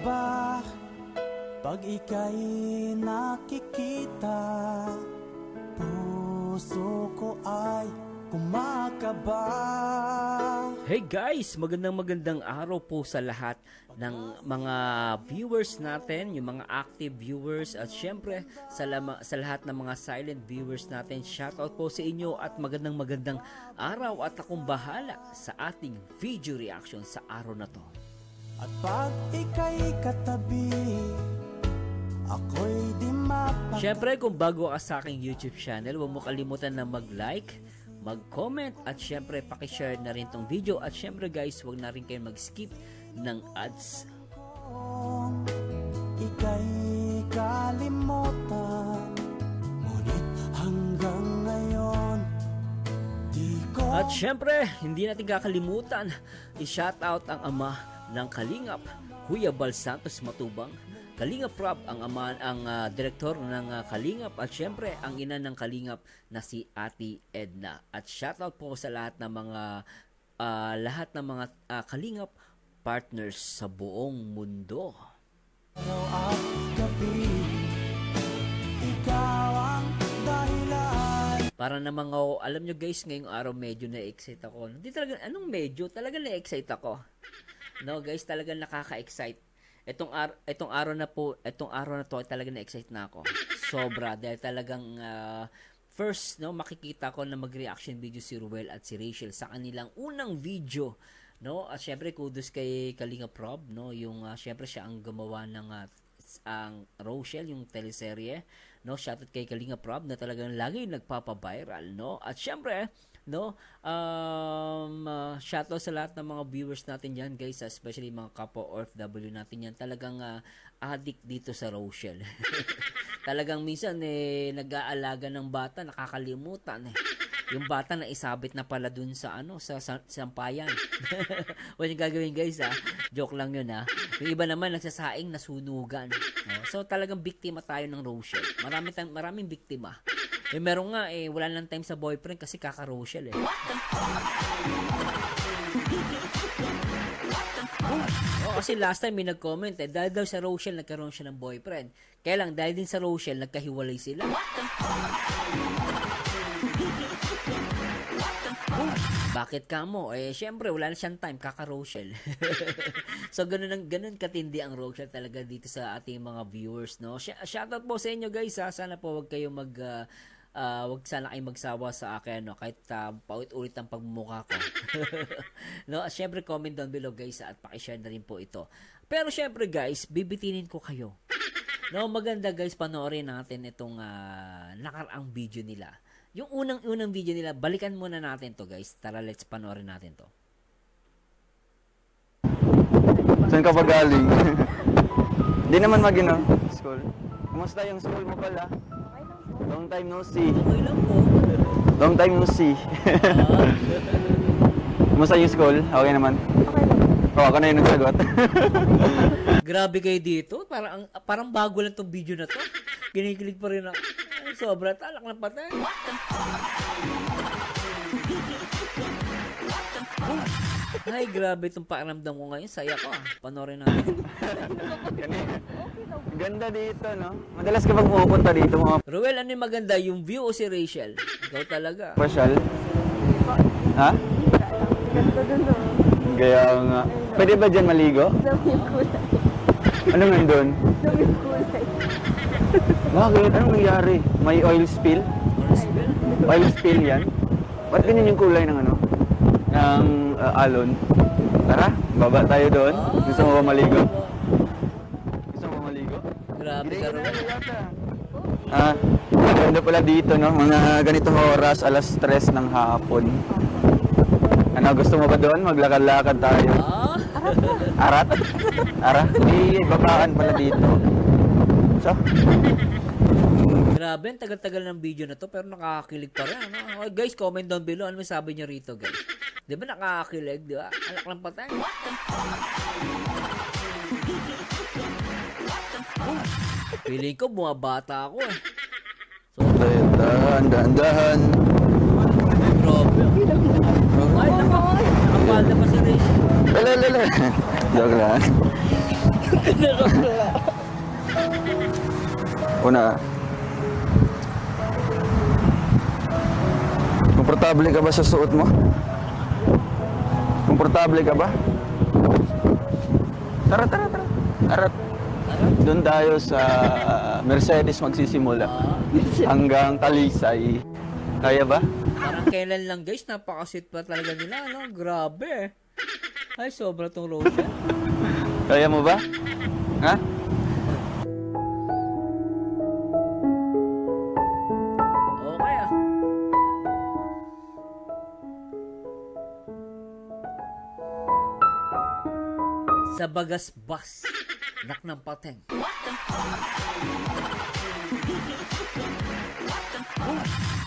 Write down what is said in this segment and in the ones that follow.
ba pag ika'y nakikita? Puso ko ay kumakaba. Hey guys, magandang araw po sa lahat ng mga viewers natin, yung mga active viewers at syempre sa lahat ng mga silent viewers natin. Shoutout po sa inyo at magandang araw at akong bahala sa ating video reaction sa araw na to. At pag ika'y katabi, ako'y di mapag... Syempre kung bago ka sa aking YouTube channel, huwag mo kalimutan na mag-like, mag-comment at syempre pakishare na rin tong video at syempre guys, huwag na rin kayo mag-skip ng ads. Ika'y kalimutan, ngunit hanggang ngayon di ko... At syempre, hindi natin kakalimutan i-shoutout ang ama ng Kalingap, Kuya Bal Santos Matubang, Kalingap Rob, ang direktor ng Kalingap at syempre ang ina ng Kalingap na si Ate Edna. At shoutout po sa lahat ng mga Kalingap partners sa buong mundo. Araw at gabi, ikaw ang dahilan. Para namang alam nyo guys, ngayong araw medyo na-excite ako. Hindi talaga, anong medyo? Talaga na-excite ako. No guys, talaga nakaka-excite. Itong araw na to talaga na-excite na ako. Sobra dahil talagang first makikita ko na mag-reaction video si Ruel at si Rachel sa kanilang unang video, no? At syempre kudos kay Kalingap Rob, no? Yung syempre siya ang gumawa ng ang Rochelle, yung teleserye, no? Shoutout kay Kalingap Rob na talagang lagi nagpapa-viral, no? At syempre shoutout sa lahat ng mga viewers natin dyan guys, especially mga kapwa OFW natin yan, talagang addict dito sa Rochelle. Talagang minsan nag-aalaga ng bata, nakakalimutan yung bata na isabit na pala dun sa sa sampayan. Huwag yung gagawin guys joke lang yun Yung iba naman nagsasaing nasunugan, so talagang biktima tayo ng Rochelle. Maraming biktima. Meron nga wala nang time sa boyfriend kasi kaka-Rochelle kasi last time may nag-comment dahil daw sa Rochelle nagkaroon siya ng boyfriend. Kaya lang dahil din sa Rochelle nagkahiwalay sila. Bakit ka mo? Syempre wala na siyang time, kaka-Rochelle. So ganun katindi ang Rochelle talaga dito sa ating mga viewers, no? Shoutout po sa inyo guys sana po wag kayo wag sana kayo magsawa sa akin, no? Kahit paulit-ulit ang pagmumukha ko. No? Syempre comment down below guys at paki-share na rin po ito. Pero syempre guys, bibitinin ko kayo. No, maganda guys, panoorin natin itong nakaraang video nila. Yung unang video nila, balikan muna natin to guys. Tara, let's panoorin natin to. Saan ka ba galing? Di naman school. Kumusta yung school mo pala? Long time no see. Okay lang po. Long time no see. Kumusta yung school? Okay naman? Okay lang. Ako na yung nagsagot. Grabe kayo dito. Parang bago lang tong video na to. Kinikilig pa rin ako. Sobra talak na patay. Ay, grabe itong pakiramdam ko ngayon. Saya ko Panoorin natin. Ganda dito, no? Madalas ka bang pupunta dito mga... Ruel, ano yung maganda? Yung view o si Rachel? Ikaw talaga. Pasyal? Ha? Ganda dun Kaya nga. Pwede ba dyan maligo? Daming kulay. Ano nga doon? Daming kulay. Bakit? Anong nangyari? May oil spill? Oil spill yan? Ba't ganyan yung kulay ng ng alon? Tara, baba tayo doon. Gusto mo ba maligo? Gusto mo ba maligo? Grabe ka rin. Ganda pala dito, no? Mga ganitong oras, alas 3 ng hapon. Ano, gusto mo ba doon? Maglakad-lakad tayo. Arat? Arat? May babaan pala dito. So? Grabe, tagal-tagal ng video na to pero nakakakilig pa rin. Guys, comment down below. Ano sabi niyo rito, guys? Di ba nakakakilig, di ba? Alak lang patay. Feeling ko bumabata ako So, dahan. Grabe. Ay, nakapalda pa si Rachel. Lala. Joke lang. Una. Komportable ka ba sa suot mo? Komportable ka ba? Tara. Arat. Doon tayo sa Mercedes magsisimula. Hanggang Talisay. Kaya ba? Parang kailan lang guys, napaka-sweet pa talaga nila, no? Grabe. Ay, sobra tong Rochelle. Kaya mo ba? Ha? Okay ah. Sa Bagasbas. Nak ng pateng.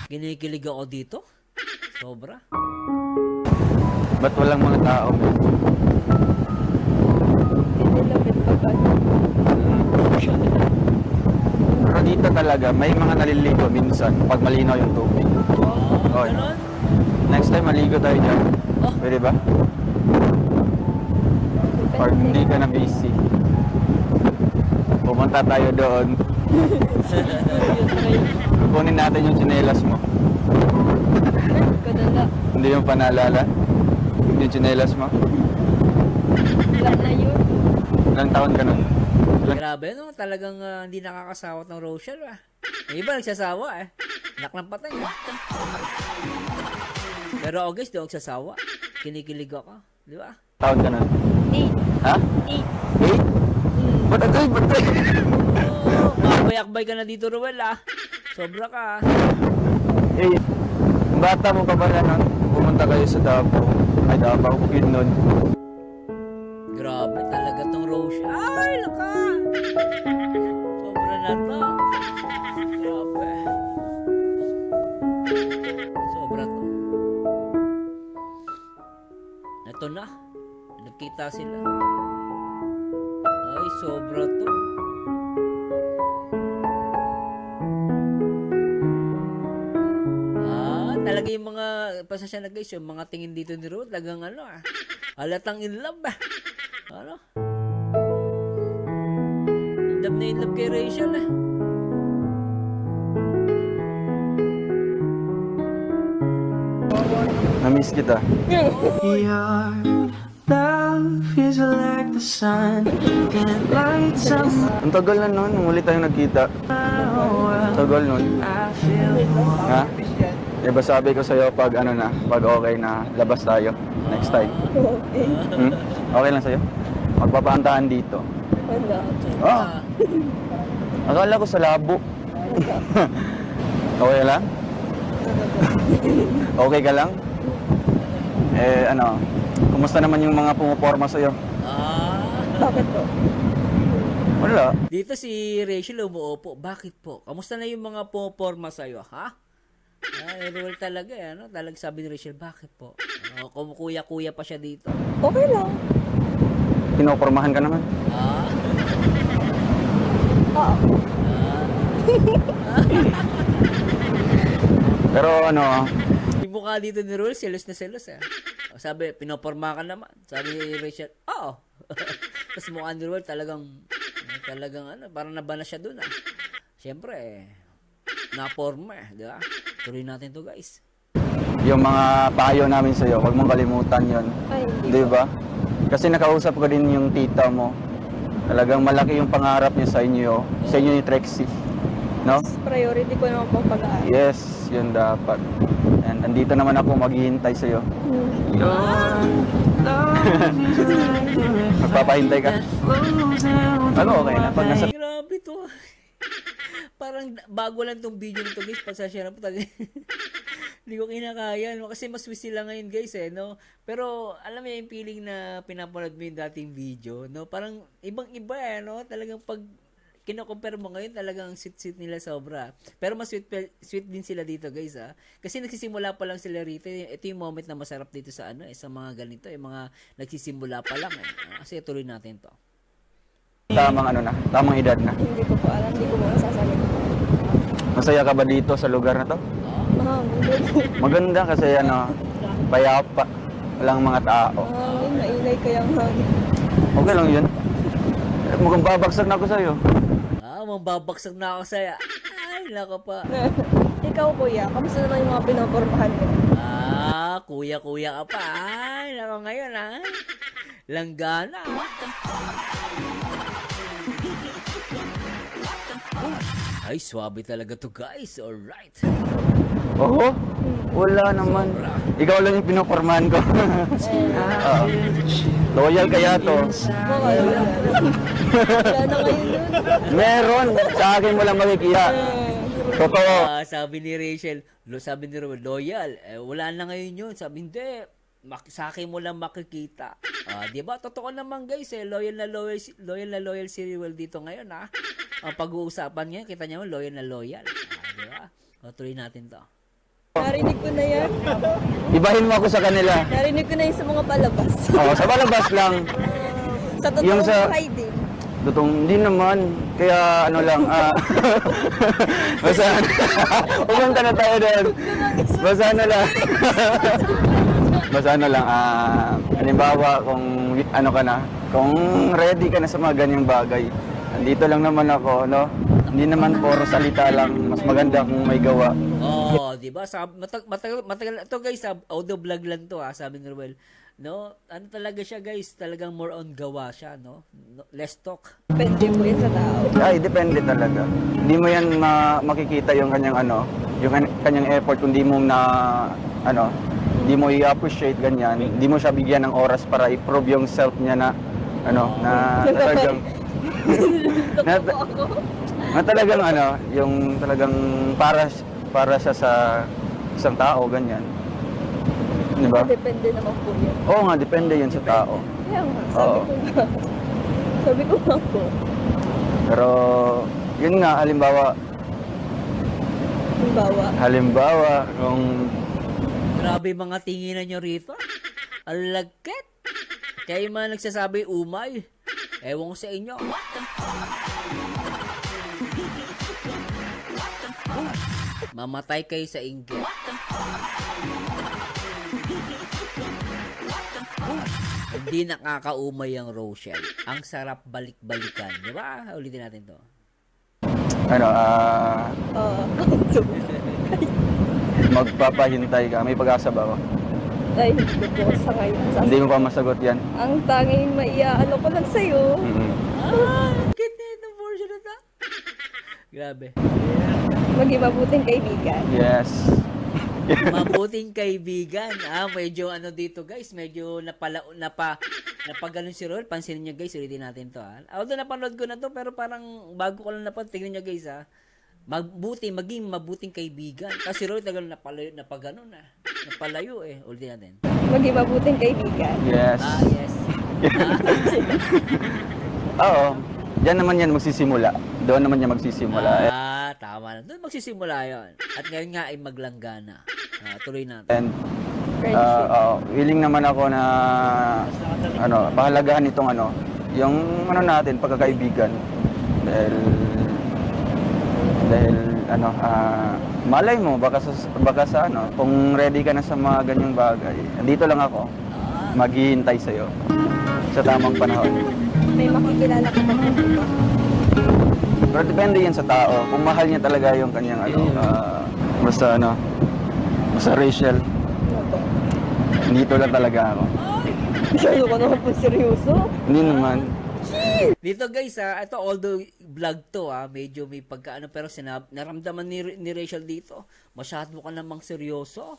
Ginikilig ako dito. Sobra. Ba't walang mga tao? Nilapit pa ba? Pero dito talaga, may mga naliligo minsan pag malinaw yung tubig. Okay. Ganon? Next time, maligo tayo dyan. Oh. Pwede ba? Or hindi ka na busy. Pumunta tayo doon. Kukunin natin yung tsinelas mo. Kadala. Hindi yung panalala. Hindi yung tsinelas mo. Wala na yun. Ilang taon ka nun? Grabe no, talagang hindi nakakasawat ng Rochelle ah. Yung iba nagsasawa eh. Nak ng patay. Pero ako guys, di ako nagsasawa. Kinikilig ako. Di ba? Taon ka nun? 8. Ha? 8. 8? Batagay! Oo, makabay-akbay ka na dito, Ruel ah. Sobra ka ah. 8. Bata mo pa pala nun? Pumunta kayo sa Davao. Ay, Davao. Yun nun. Grabe talaga tong Rochelle. Ay, laka! Sobra na to. Grabe. Sobra to. Ito na. Nagkita sila. Ay, sobra to. Talaga yung mga, pasasya na guys, yung mga tingin dito ni Ruel, talagang ano ah. Halatang in love ah. Ano? In love kay Rachel ah. Na-miss kita. Your love is like the sun that lights up Ang tagal na nun, nung ulit tayong nagkita. my world. Tagal nun. I feel Ha? Diba sabi ko sa'yo pag ano na, pag okay na, labas tayo. Next time. Okay. Hmm? Okay lang sa'yo? Magpapaantahan dito. Wala. Oh. Akala ko sa labo. Okay lang? Okay ka lang? Eh, ano, kumusta naman yung mga pumuporma sa'yo? Bakit po? Wala. Dito si Rachel umuupo. Bakit po? Kamusta na yung mga puporma sa'yo, ha? Ay, Ruel talaga eh, ano? Talagang sabi ni Rachel, bakit po? Kumukuya-kuya pa siya dito. Okay lang. Pinopormahan ka naman. Oo. Pero ano, Yung mukha dito ni Ruel, selos na selos eh. Sabi, pinoporma ka naman. Sabi ni Rachel, oo. Tapos mukha ni Ruel talagang ano, parang nabana siya dun ah. Siyempre eh, naporma eh, di ba? Tuloy natin to guys. yung mga payo namin sa'yo, huwag mong kalimutan yon, Ay, hindi. di ba? Kasi nakausap ko din yung tita mo. Talagang malaki yung pangarap niya sa inyo ni Trexie. No? Priority ko naman pong pag-aaral. Yes, yun dapat. And andito naman ako maghihintay sa'yo. Your love is like the river Magpapahintay ka. that flows down Ano, okay na? Pag nasa... Ay, grabe to. Parang bago lang tong video nito guys, pasasya na po tayo. Hindi ko kinakaya, no? Kasi mas sweet sila ngayon guys eh, no? Pero alam mo yung feeling na pinapanood mo yung dating video, no? Parang ibang-iba eh, no? Talagang pag kino-compare mo ngayon, talagang sweet nila sobra. Pero mas sweet din sila dito guys ah. Kasi nagsisimula pa lang sila rito. Ito yung moment na masarap dito sa ano, sa mga ganito, yung mga nagsisimula pa lang eh. Kasi tuloy natin to. Tamang ano na, tamang edad na. Hindi ko po alam. Hindi ko po masasalit. Masaya ka ba dito sa lugar na to? Maganda kasi ano, payapa. Walang mga tao. Maingay kayang hangin. Okay lang yun. mukhang babagsak na ako sa'yo. Mambabaksak na ako sa'yo. Ay, nako pa. Ikaw, kuya, kamusta naman yung mga pinopormahan mo? Kuya ka pa. Ay, nako ngayon, ha? Langgana. Ay, swabe talaga to, guys. Alright. Oo? Wala naman. Ikaw lang yung pinopormahan ko. Loyal kaya to. Wala na ngayon yun. Meron. Sa akin mo lang makikita. Totoo. Sabi ni Rachel, sabi ni Ruel, loyal. Wala na ngayon yun. Sabi, hindi. Sa akin mo lang makikita. Di ba? Totoo naman, guys. Loyal na loyal si Ruel dito ngayon, ha? Ang pag-uusapan ngayon, kita niyo, loyal na loyal. Di ba? Tuloy natin to. Narinig ko na yan. Ibahin mo ako sa kanila. Narinig ko na yun sa mga palabas. Oo, sa palabas lang. Sa Yung totoong sa- buhay din. Totoo, hindi naman. Kaya ano lang, basta, pumunta na tayo doon. Basta ano lang. Basta ano lang, halimbawa kung ano ka na, kung ready ka na sa mga ganyang bagay, andito lang naman ako, no? Hindi naman puro salita lang, mas maganda kung may gawa. Di ba? Matagal to, guys, audio vlog lang to, ha, sabi ni Ruel. No, ano talaga siya, guys, talagang more on gawa siya, no? Less talk. Depende po yun sa tao. Ay, depende talaga. Hindi mo yan makikita yung kanyang ano, yung kanyang effort kung di mo hindi mo i-appreciate ganyan, hindi mo siya bigyan ng oras para i-prove yung self niya na talagang na talagang yung talagang para siya sa isang tao ganyan. Di ba? Depende naman po yun. Oo nga, depende yun sa tao. Kaya nga, Oo. sabi ko nga po. Pero yun nga, halimbawa kung Grabe mga tinginan nyo rito. Alagkit. Kaya yung mga nagsasabi, umay. Ewan ko sa inyo. Mamatay kayo sa inggit. Hindi nakakaumay ang Rochelle. Ang sarap balik-balikan. Di ba? Ulitin natin to. Magpapahintay ka, may pag-asa ba ako? Ay, hindi po sa ngayon. Hindi mo pa masagot yan. Ang tanging maiaano ko lang sa'yo. Kit na itong version na to. Grabe. Maging mabuting kaibigan. Yes. Mabuting kaibigan. Medyo dito, guys, medyo napaganon si Roel. Pansinin niyo, guys, ulitin natin to, ha. Although napanood ko na to, pero parang bago ko lang tingnan niyo, guys, ha. Maging mabuting kaibigan. Kasi Roel talagang napaganon, ha. Napalayo, ulitin natin. Maging mabuting kaibigan. Yes. Yes. Oo. Diyan naman yan magsisimula. Doon naman yan magsisimula. Tama na. Doon magsisimula yon. At ngayon nga ay maglanggana. Tuloy natin. And willing naman ako na pahalagahan itong yung natin pagkakaibigan. Dahil malay mo baka sa kung ready ka na sa mga ganyang bagay. Andito lang ako. Maghihintay sa iyo sa tamang panahon. May makikilala ka ba po? Pero depende yan sa tao. Kung mahal niya talaga yung kanyang basta Rachel. Dito lang talaga ako. Masyado ka naman po seryoso. Hindi naman. Dito, guys, ito although vlog to, medyo may pagkaano, pero naramdaman ni Rachel dito, masyado ka namang seryoso.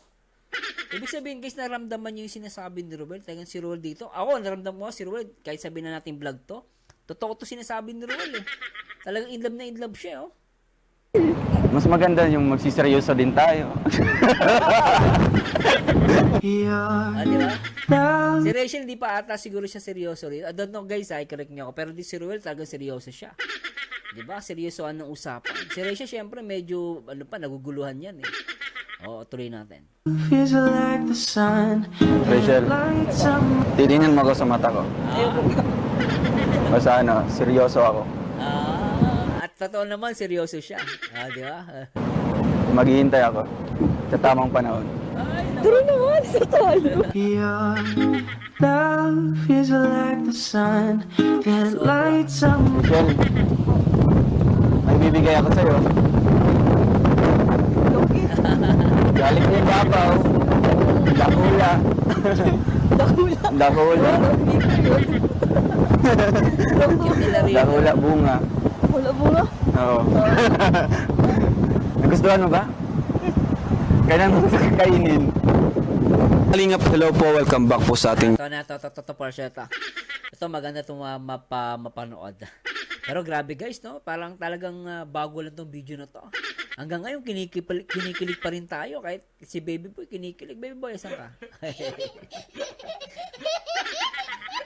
Ibig sabihin, guys, naramdaman niyo yung sinasabi ni Ruel. Talagang si Ruel dito. Ako, naramdaman ko si Ruel. Kahit sabihin na natin vlog to, totoo to sinasabi ni Ruel, Talagang in love siya, Mas maganda yung magsiseryoso din tayo. Di ba? Si Rachel, di pa ata siguro siya seryoso rin. I don't know, guys, i-correct niyo ako. Pero di si Ruel, talagang seryoso siya. Di ba? Seryosoan ng usapan. Si Rachel, syempre, medyo, naguguluhan yan, tuloy natin. Rachel, titingnan mo ako sa mata ko. Basta seryoso ako. At totoo naman, seryoso siya. Di ba? Maghihintay ako sa tamang panahon. Duro naman sa tayo. Your love is like the sun that lights up. Michelle, may bibigay ako sa'yo. Galing din Davao. Dakula. Dakula. Dakula bunga. Wala bunga. Oo. Nagustuhan mo ba? Kailan mo sa kakainin? Kalingap, hello po, welcome back po sa ating Ito, Porsche, ito. Ito, maganda itong mapanood. Pero grabe guys, no? Parang talagang bago lang tong video na to. Hanggang ngayon, kinikilig pa rin tayo. Kahit si Baby Boy, kinikilig. Baby Boy, saan ka?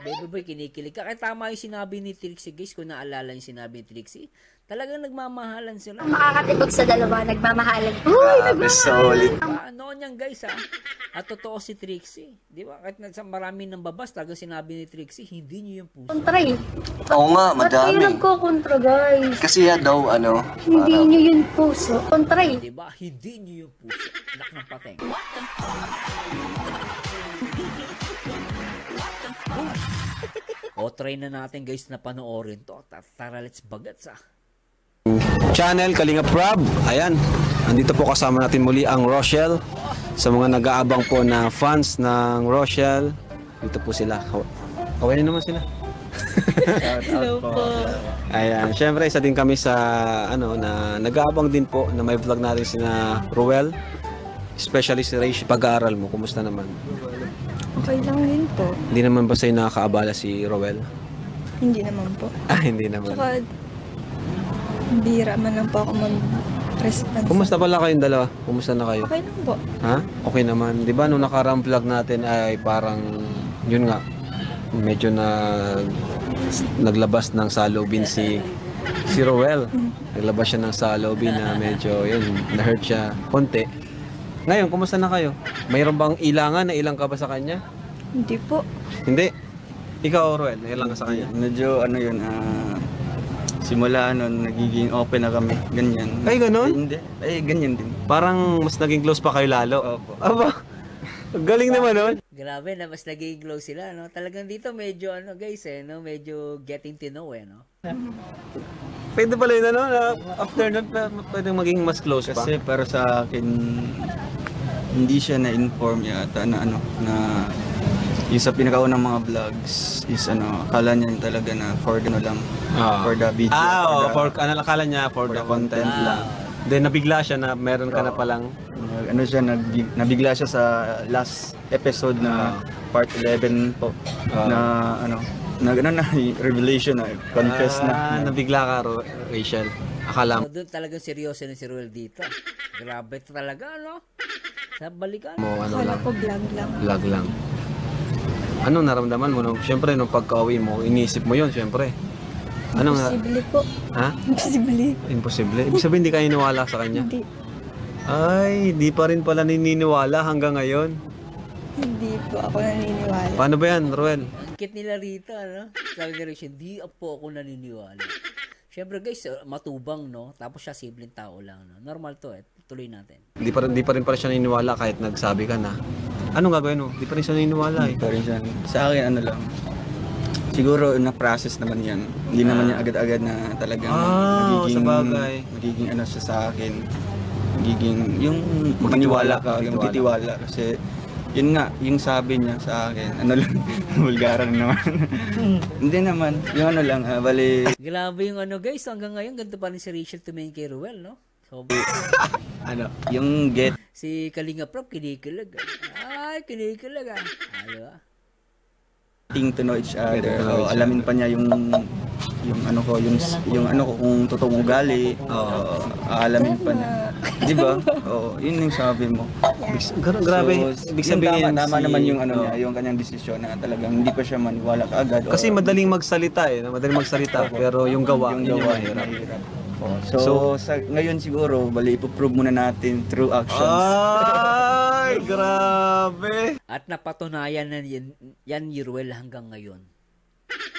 Baby Boy, kinikilig ka. Kaya tama yung sinabi ni Trixie, guys. Kung naalala yung sinabi ni Trixie, talagang nagmamahalan sila. Makakatipog sa dalawa, nagmamahalan. Uy, solid. Noon yan, guys, ha? At totoo si Trixie. Di ba? Kahit sa marami ng babas, talagang sinabi ni Trixie, hindi niyo yung puso. kontra eh. Oo nga, Ba't kayo madami. nagkokontra, guys? Kasi daw, Hindi nyo yun puso. Kontra eh. Di ba? Hindi niyo yung puso. Anak ng pateng. O, try na natin guys na panoorin to. Tara, let's bagats Channel, Kalingap Rob. Ayan, andito po kasama natin muli ang Rochelle. Sa mga nag-aabang po na fans ng Rochelle, dito po sila. Kawain naman sila. Hello po. Ayan, syempre isa din kami sa na nag-aabang din po na may vlog natin sina Ruel. Especially si Raish, pag-aaral mo, kumusta naman? Okay lang din po. Hindi naman ba sa'yo nakakaabala si Ruel? Hindi naman po. Hindi naman. Saka, bira man lang po ako mag-response. Kumusta pala kayong dalawa? Kumusta na kayo? Okay lang po. Ha? Okay naman. 'Di ba nung nakarang vlog natin ay parang yun nga medyo naglabas ng salobin si Roel. Naglabas siya ng salobin na medyo yun na-hurt siya konti. Ngayon, kumusta na kayo? Mayroon bang ilangan na ilang ka ba sa kanya? Hindi po. Hindi. Ikaw, Roel, ilang ka sa kanya? Medyo simula nagiging open na kami. Ganyan. Ay, ganun? Hindi. Ay, ganyan din. Parang mas naging close pa kayo lalo. Opo. Aba, galing naman nun. Grabe na mas naging close sila, no? Talagang dito medyo guys, no? Medyo getting to know, no? Pwede pala yun, na after nun, pwedeng maging mas close pa. Kasi para sa akin, hindi siya na-inform yata na yung sa pinakaunang mga vlogs is akala niya talaga na for lang, for the video. Akala niya for the content lang. Then nabigla siya na meron ka na palang nabigla siya sa last episode na part 11 po na revelation na confess na. Nabigla ka, Rachel. Akala So, doon talagang seryoso na si Ruel dito. Grabe talaga, no? Sa balikan. mo Akala ko vlog lang. vlog lang. Anong naramdaman mo? Siyempre, nung pagka-uwi mo, inisip mo yun, siyempre. Imposible po. Ha? Imposible. Imposible. Ibig sabihin, hindi ka niniwala sa kanya? Hindi. Ay, di pa rin pala naniniwala hanggang ngayon. Hindi po ako naniniwala. Paano ba yan, Roel? Kit nila rito, no? Sabi ni Rachel, di po ako naniniwala. Siyempre guys, matubang, no? Tapos siya simpleng tao lang, no? Normal to, tuloy natin. Di pa rin pala siya naniniwala kahit nagsabi ka na. Anong gagawin mo? Di pa rin siya naniniwala eh. Pa rin siya. Sa akin lang. Siguro na-process naman yan. Hindi naman yan agad-agad na talagang magiging siya sa akin. Magiging yung maniwala ka, yung titiwala. Kasi yun nga, yung sabi niya sa akin, bulgaran naman. Hindi naman, yung lang, bali. Grabe yung guys, hanggang ngayon, ganito pa rin si Rachel tumingin kay Ruel, no? So, yung get. Si Kalinga Prop, kinikilig. Ay, kinikilig, diba? Getting to know each other. Alamin pa niya yung kung totoong ugali. Alamin pa niya. Di ba? Yun yung sabi mo. Grabe. Ibig sabihin, tama naman yung niya, yung kanyang desisyon na talagang hindi pa siya maniwala kaagad. Kasi madaling magsalita eh. Madaling magsalita. Pero yung gawa, yun yung mahirap. So ngayon siguro, bali ipoprove muna natin through actions. Ay, grabe. At napatunayan na yan ni Ruel hanggang ngayon.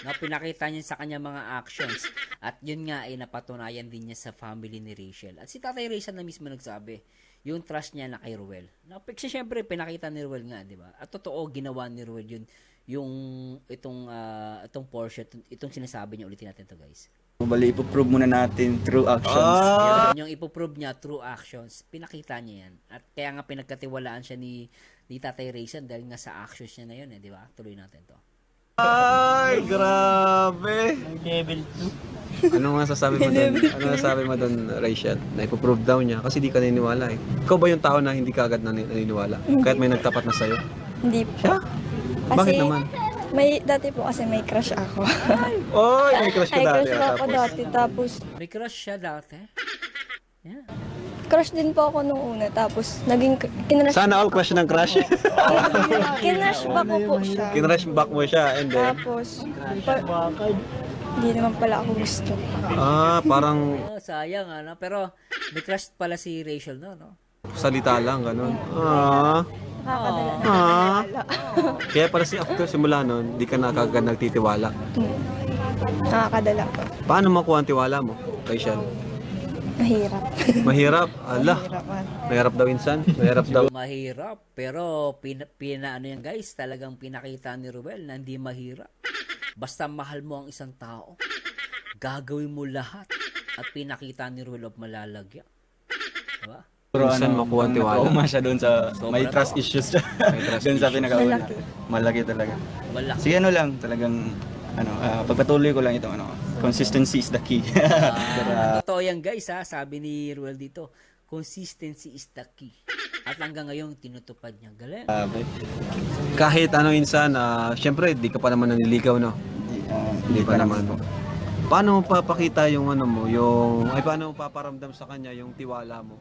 Na pinakita niya sa kanya mga actions. At yun nga ay napatunayan din niya sa family ni Rachel. At si Tatay Rachel na mismo nagsabi, yung trust niya na kay Ruel. Kasi syempre, pinakita ni Ruel nga, di ba? At totoo, ginawa ni Ruel yun, itong portion, itong sinasabi niya, ulitin natin to guys. Bali, ipoprove muna natin through actions. Yung ipoprove niya through actions, pinakita niya yan. At kaya nga pinagkatiwalaan siya ni Tatay Rayson dahil nga sa actions niya na yun, di ba? Tuloy natin to. Ay, grabe! Level Ano nga sasabi mo doon? Ano nga sabi mo doon, Rachel? Na ipoprove daw niya kasi di ka naniniwala eh. Ikaw ba yung tao na hindi ka agad naniniwala? Kahit may nagtapat na sa'yo? Hindi po. Siya? Bakit naman? Dati po kasi may crush ako. Oy, may crush ka May dati. crush po ako dati. Tapos, May crush siya dati? Yeah. crush din po ako nung una. Tapos, naging, kinrush Sana all crush ng crush. kinrush ba ko po siya. Kinrush back mo siya and then... Tapos, hindi naman pala ako gusto. Parang Oh, sayang ano. Pero may crush pala si Rachel no? salita lang, ganun. Nakakadala. Kaya para si after simula nun, di ka na kagad nagtitiwala. Nakakadala po. Paano makuha ang tiwala mo, Rachel? Mahirap. Mahirap? Ala, Mahirapan. mahirap daw insan. Mahirap daw. Mahirap. Pero ano yan guys, talagang pinakita ni Ruel na hindi mahirap. Basta mahal mo ang isang tao, gagawin mo lahat. At pinakita ni Ruel of malalagya. Diba? Pero Minsan makuha ang tiwala. Uma siya doon sa may trust issues siya. Doon sa pinakauna. Malaki. Malaki talaga. Wala. Sige lang, talagang pagpatuloy ko lang ito, consistency is the key. Totoo yan guys ha, sabi ni Ruel dito, consistency is the key. At hanggang ngayon, tinutupad niya. Galing. Kahit ano insan, syempre, di ka pa naman naniligaw, no? Hindi pa naman. Paano mo papakita yung paano mo paparamdam sa kanya yung tiwala mo?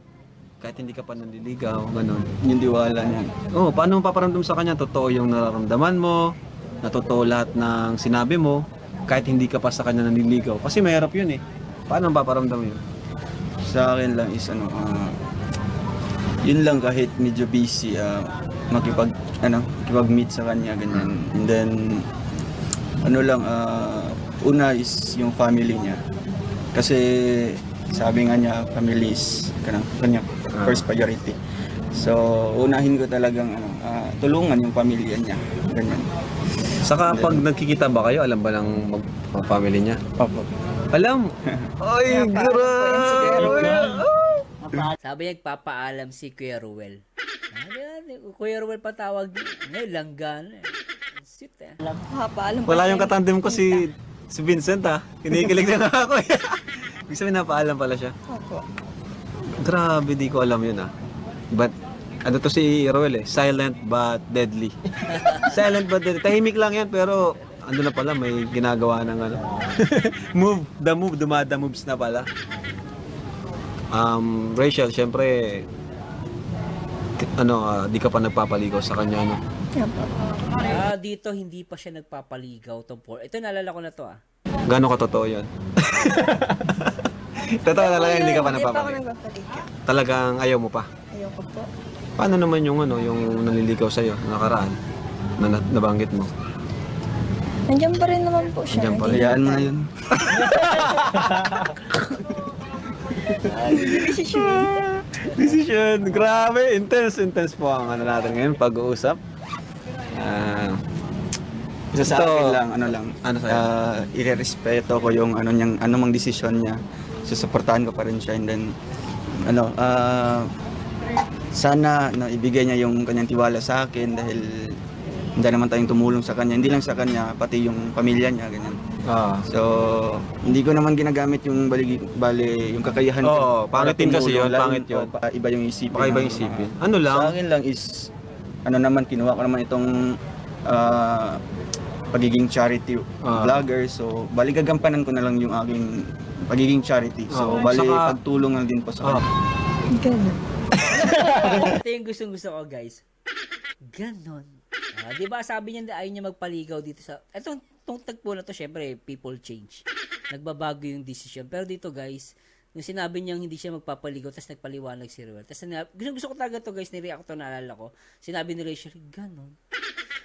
Kahit hindi ka pa nanliligaw, ganun. Yung diwala niya. Oh, paano mo paparamdam sa kanya totoo yung nararamdaman mo, na totoo lahat ng sinabi mo, kahit hindi ka pa sa kanya nanliligaw. Kasi mahirap yun eh. Paano mo paparamdam yun? Sa akin lang is yun lang kahit medyo busy, makipag-meet sa kanya, ganyan. And then, una is yung family niya. Kasi sabi nga niya, family is kanya first priority. So, unahin ko talagang tulungan yung pamilya niya. Ganyan. Saka pag nagkikita ba kayo, alam ba ng family niya? Opo. Alam! Ay, grabe! Sabi niya, nagpapaalam si Kuya Ruel. Kuya Ruel patawag niya. Ngayon, langgan. Sweet eh. Paalam Wala yung katandem ko si Vincent Kinikilig na ako eh. Ibig sabihin napaalam pala siya. Opo. Grabe, di ko alam yun But, ano to si Roel silent but deadly. Silent but deadly. Tahimik lang yan pero ano na pala, may ginagawa ng dumada moves na pala. Rachel, syempre, di ka pa nagpapaligaw sa kanya, no? Opo. Dito, hindi pa siya nagpapaligaw. Ito, naalala ko na to Gano'n ka totoo yun? Totoo talaga, hindi ka pa Hindi pa ako nagpapaligaw. nagpapaligaw. Talagang ayaw mo pa. Ayoko po. Paano naman yung naliligaw sa'yo, nakaraan, na nabanggit mo? Nandiyan pa rin naman po siya. Nandiyan pa rin. Hayaan mo na yun. Decision, grabe, intense po ang natin ngayon, pag-uusap. Isa sa akin lang, Ano sa'yo? irerespeto ko yung anumang desisyon niya. Susuportahan ko pa rin siya, and then sana ibigay niya yung kanyang tiwala sa akin dahil hindi naman tayong tumulong sa kanya, hindi lang sa kanya, pati yung pamilya niya, ganyan. So, hindi ko naman ginagamit yung yung kakayahan ko. Oo, pangit din kasi yun, Lalo- pangit yun. Iba yung isipin. Baka iba yung isipin. Ano lang? Sa akin lang is, kinuha ko naman itong pagiging charity vlogger. So, gagampanan ko na lang yung aking pagiging charity. So, Saka- pagtulong lang din po sa kanya. Ganun. Ito yung gustong-gusto ko, guys. Ganon. Di ba sabi niya ayaw niya magpaligaw dito sa... Itong tagpo na to, syempre, people change. Nagbabago yung decision. Pero dito, guys, nung sinabi niyang hindi siya magpapaligaw, tapos nagpaliwanag si Ruel. Tapos gusto ko talaga to, guys, nireact to, naalala ko. Sinabi ni Rachel, ganon.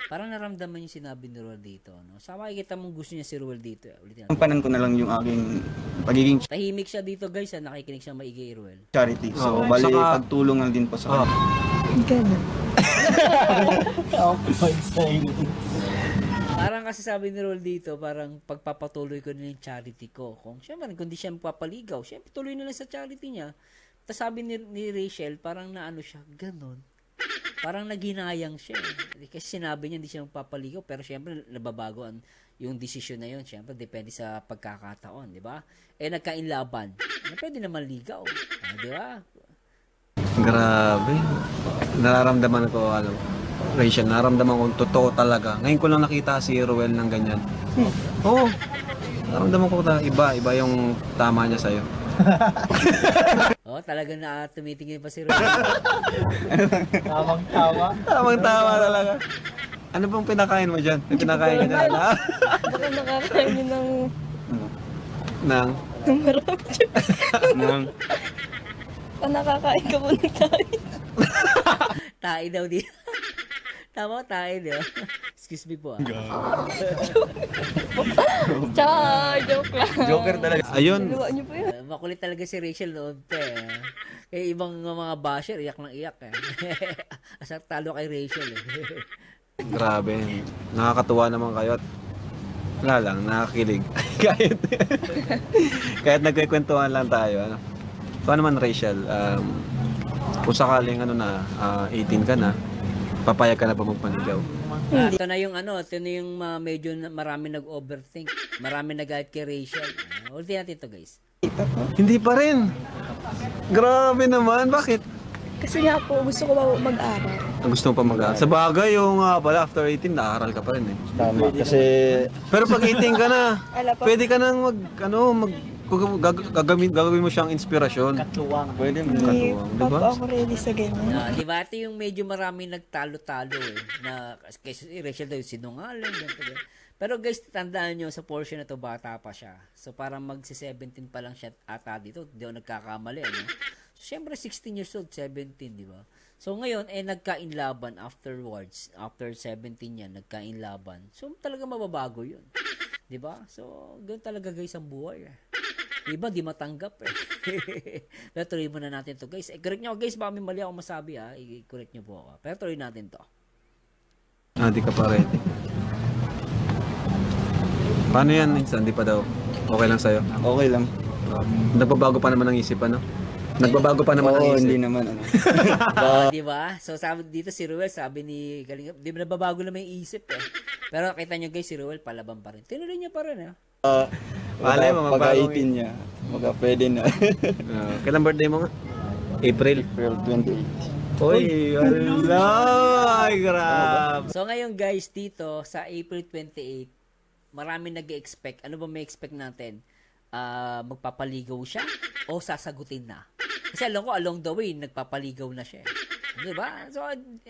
Parang naramdaman yung sinabi ni Ruel dito, no? Sa makikita mong gusto niya si Ruel dito. Ulitin Ang natin. panan ko na lang yung aking pagiging Tahimik siya dito, guys. Nakikinig siya maigi, Ruel. charity. So, Oo. bali, Saka- pagtulong lang din po sa kanya. Ganun. Parang kasi sabi ni Ruel dito, parang pagpapatuloy ko na yung charity ko. Kung syempre, kung di siya magpapaligaw, syempre tuloy na lang sa charity niya. Tapos sabi ni Rachel, parang naano siya, ganun. Parang naghinayang siya. Kasi sinabi niya hindi siya magpapaligaw, pero syempre nababago yung desisyon na yun. Syempre, depende sa pagkakataon, di ba? Nagkainlaban. Pwede naman ligaw. Di ba? Grabe. Nararamdaman ko, Rachel, nararamdaman ko totoo talaga. Ngayon ko lang nakita si Ruel ng ganyan. Oo. Nararamdaman ko iba yung tama niya sa'yo. Talagang na tumitingin pa si Ruel. Tamang tama talaga. Ano bang pinakain mo dyan? May pinakain ka dyan? Baka nakakain yun ng Nang? marami. Nang, Nakakain ka po ng tayo. Tae daw di. Tama, tae di ba? Excuse me po. Joke lang. joker talaga. Ayun. Luwa niyo po yun. Makulit talaga si Rachel noon pa eh. Kaya ibang mga basher, iyak ng iyak eh. Asa talo kay Rachel eh. Grabe. Nakakatuwa naman kayo at wala lang, nakakilig. kahit nagkikwentuhan lang tayo. Ano? So ano man Rachel, kung sakaling 18 ka na, papayag ka na ba magpanigaw? Ito na yung medyo marami nag-overthink. Marami nag-guide kay Rachel. Ulitin natin ito guys. Hindi pa rin. Grabe naman, bakit? Kasi nga po, gusto ko pa mag-aral. Gusto mo pa mag-aaral? Sa bagay, yung pala after 18, naaral ka pa rin eh. Tama, kasi Pero pag 18 ka na, Ala pa. pwede ka nang gagawin mo siyang inspirasyon. pwede mo. Hindi Katuwang, pa diba? po ako ready sa ganyan. Di ba ito yung medyo marami nagtalo-talo eh. Na, kasi si Rachel daw sinungaling. Ganito. Pero guys, tandaan nyo, sa portion na to bata pa siya. So parang magsi-17 pa lang siya ata dito. Hindi ako nagkakamali. Ano? So syempre 16 years old, 17, di ba? So ngayon, nagkainlaban afterwards. After 17 yan, nagkainlaban. So talaga mababago yun. Di ba? So, ganun talaga guys ang buhay eh. Iba, di matanggap eh. Pero tuloy muna natin to guys. Correct nyo guys, baka may mali ako masabi ha. I-correct nyo po ako. Pero tuloy natin to. Di ka pa ready. Paano yan, Insan? Di pa daw. Okay lang sa'yo? Okay lang. Nagbabago pa naman ang isip, ano? Nagbabago pa naman ang Oo, isip. hindi naman. Di ba? So sabi dito si Ruel, sabi ni Kalingap, di ba nababago naman yung isip eh. Pero kita nyo guys, si Ruel palaban pa rin. Tinuloy niya pa rin eh. Malay mo, Pag magbago 18 niya, pwede na. Kailan birthday mo nga? April. April 28. Uy, ala! Ay, grabe. So ngayon guys, dito sa April 28, marami nag-expect. Ano ba may expect natin? Magpapaligaw siya o sasagutin na? Kasi alam ko along the way, nagpapaligaw na siya. Di ba? So,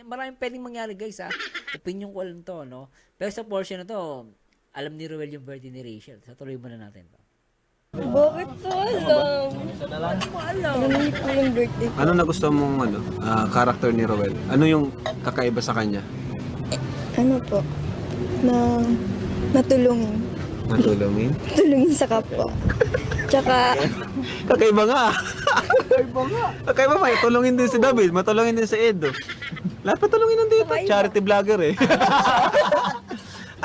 maraming pwedeng mangyari guys ha. Opinion ko lang to, no? Pero sa portion na to, alam ni Ruel yung birthday ni Rachel. So, tuloy muna natin to. Bakit to alam? Ano mo alam? Ano po yung birthday ko? Ano nagustuhan mong character ni Ruel? Ano yung kakaiba sa kanya? Ano po? Na natulungin. Natulungin? Tulungin sa kapwa. Tsaka, Kakaiba nga. Kakaiba nga. Matulungin din si David. Matulungin din si Edo. Lahat matulungin nandito. Kakaiba. Charity vlogger eh.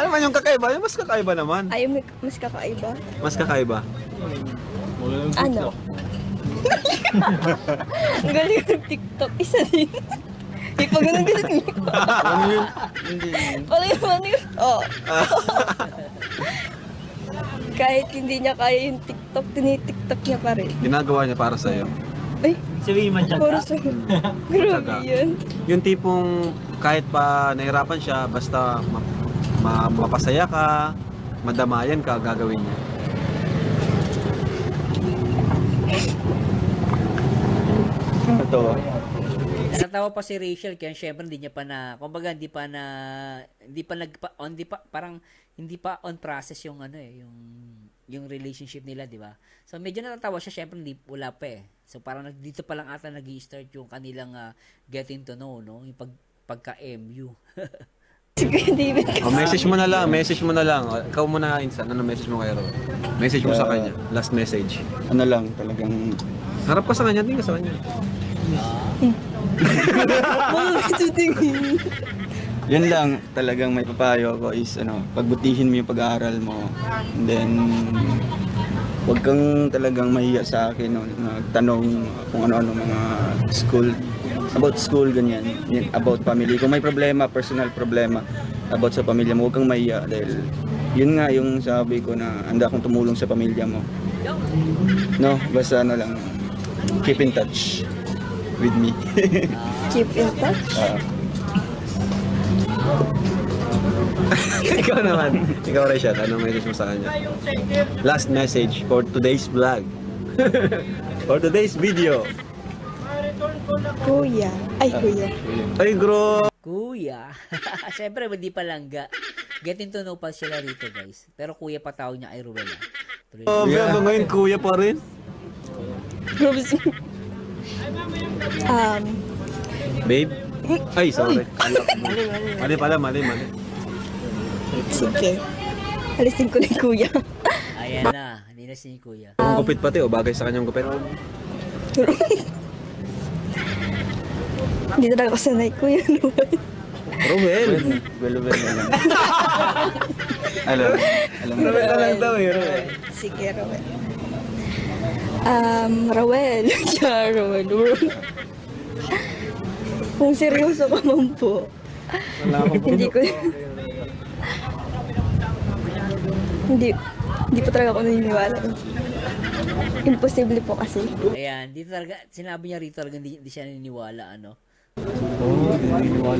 Ano man yung kakaiba? Yung mas kakaiba naman. ayaw mas kakaiba. Mas kakaiba. Ano? Ang galing ng TikTok. Isa din. Di pa ganun-ganun niyo. Hindi. Wala yung ano yun. Oh. Kahit hindi niya kaya yung TikTok, tinitiktok niya pa rin. Ginagawa niya para sa'yo. Ay, puro sa... Grabe yun. Yung tipong kahit pa nahirapan siya, basta mapasaya ka, madamayan ka, gagawin niya. Ito. Natawa pa si Rachel kaya syempre hindi niya pa na, kumbaga hindi pa on process yung yung relationship nila, di ba? So medyo natatawa siya, syempre hindi wala pa eh. So parang dito pa lang ata nag-i-start yung kanilang getting to know, no? Yung pagka-MU. Si Kuya David kasi. Message mo na lang. Ikaw muna, Insan. Ano message mo kay Ro? Message mo sa kanya. Last message. Ano lang, talagang Harap ka sa kanya, tingin ka sa kanya. yun lang, talagang may papayo ako is pagbutihin mo yung pag-aaral mo. And then, huwag kang talagang mahiya sa akin, nagtanong kung ano-ano mga about school, ganyan, about family. Kung may problema, personal problema, about sa pamilya mo, huwag kang mahiya dahil yun nga yung sabi ko na handa akong tumulong sa pamilya mo. No, basta lang, keep in touch with me. Keep in touch. Ikaw naman. Ikaw, Rachel. Anong message mo sa kanya? Last message for today's vlog. For today's video. Kuya. Ay, Kuya. Ay, bro. Kuya. Siyempre, hindi pa langga. Getting to know pa sila rito, guys. Pero kuya pa tawag niya ay Ruel. Oh, yeah. Ngayon, kuya pa rin. Babe? Ay, sorry. Mali. Sige. Alisin ko na yung Kuya. Ayan na. Hindi na si kuya. Ang gupit pati, o bagay sa kanyang gupit. Hindi talaga ako sanay, Kuya Noel. Ruel. Well na lang. alam mo. Ruel na lang daw eh, Ruel. Sige, Roel. Roel. Yeah, Roel. Kung seryoso ka man po, hindi ko... Hindi po talaga ako naniniwala. Imposible po kasi. Ayan, dito talaga, sinabi niya rito talaga hindi siya naniniwala, ano?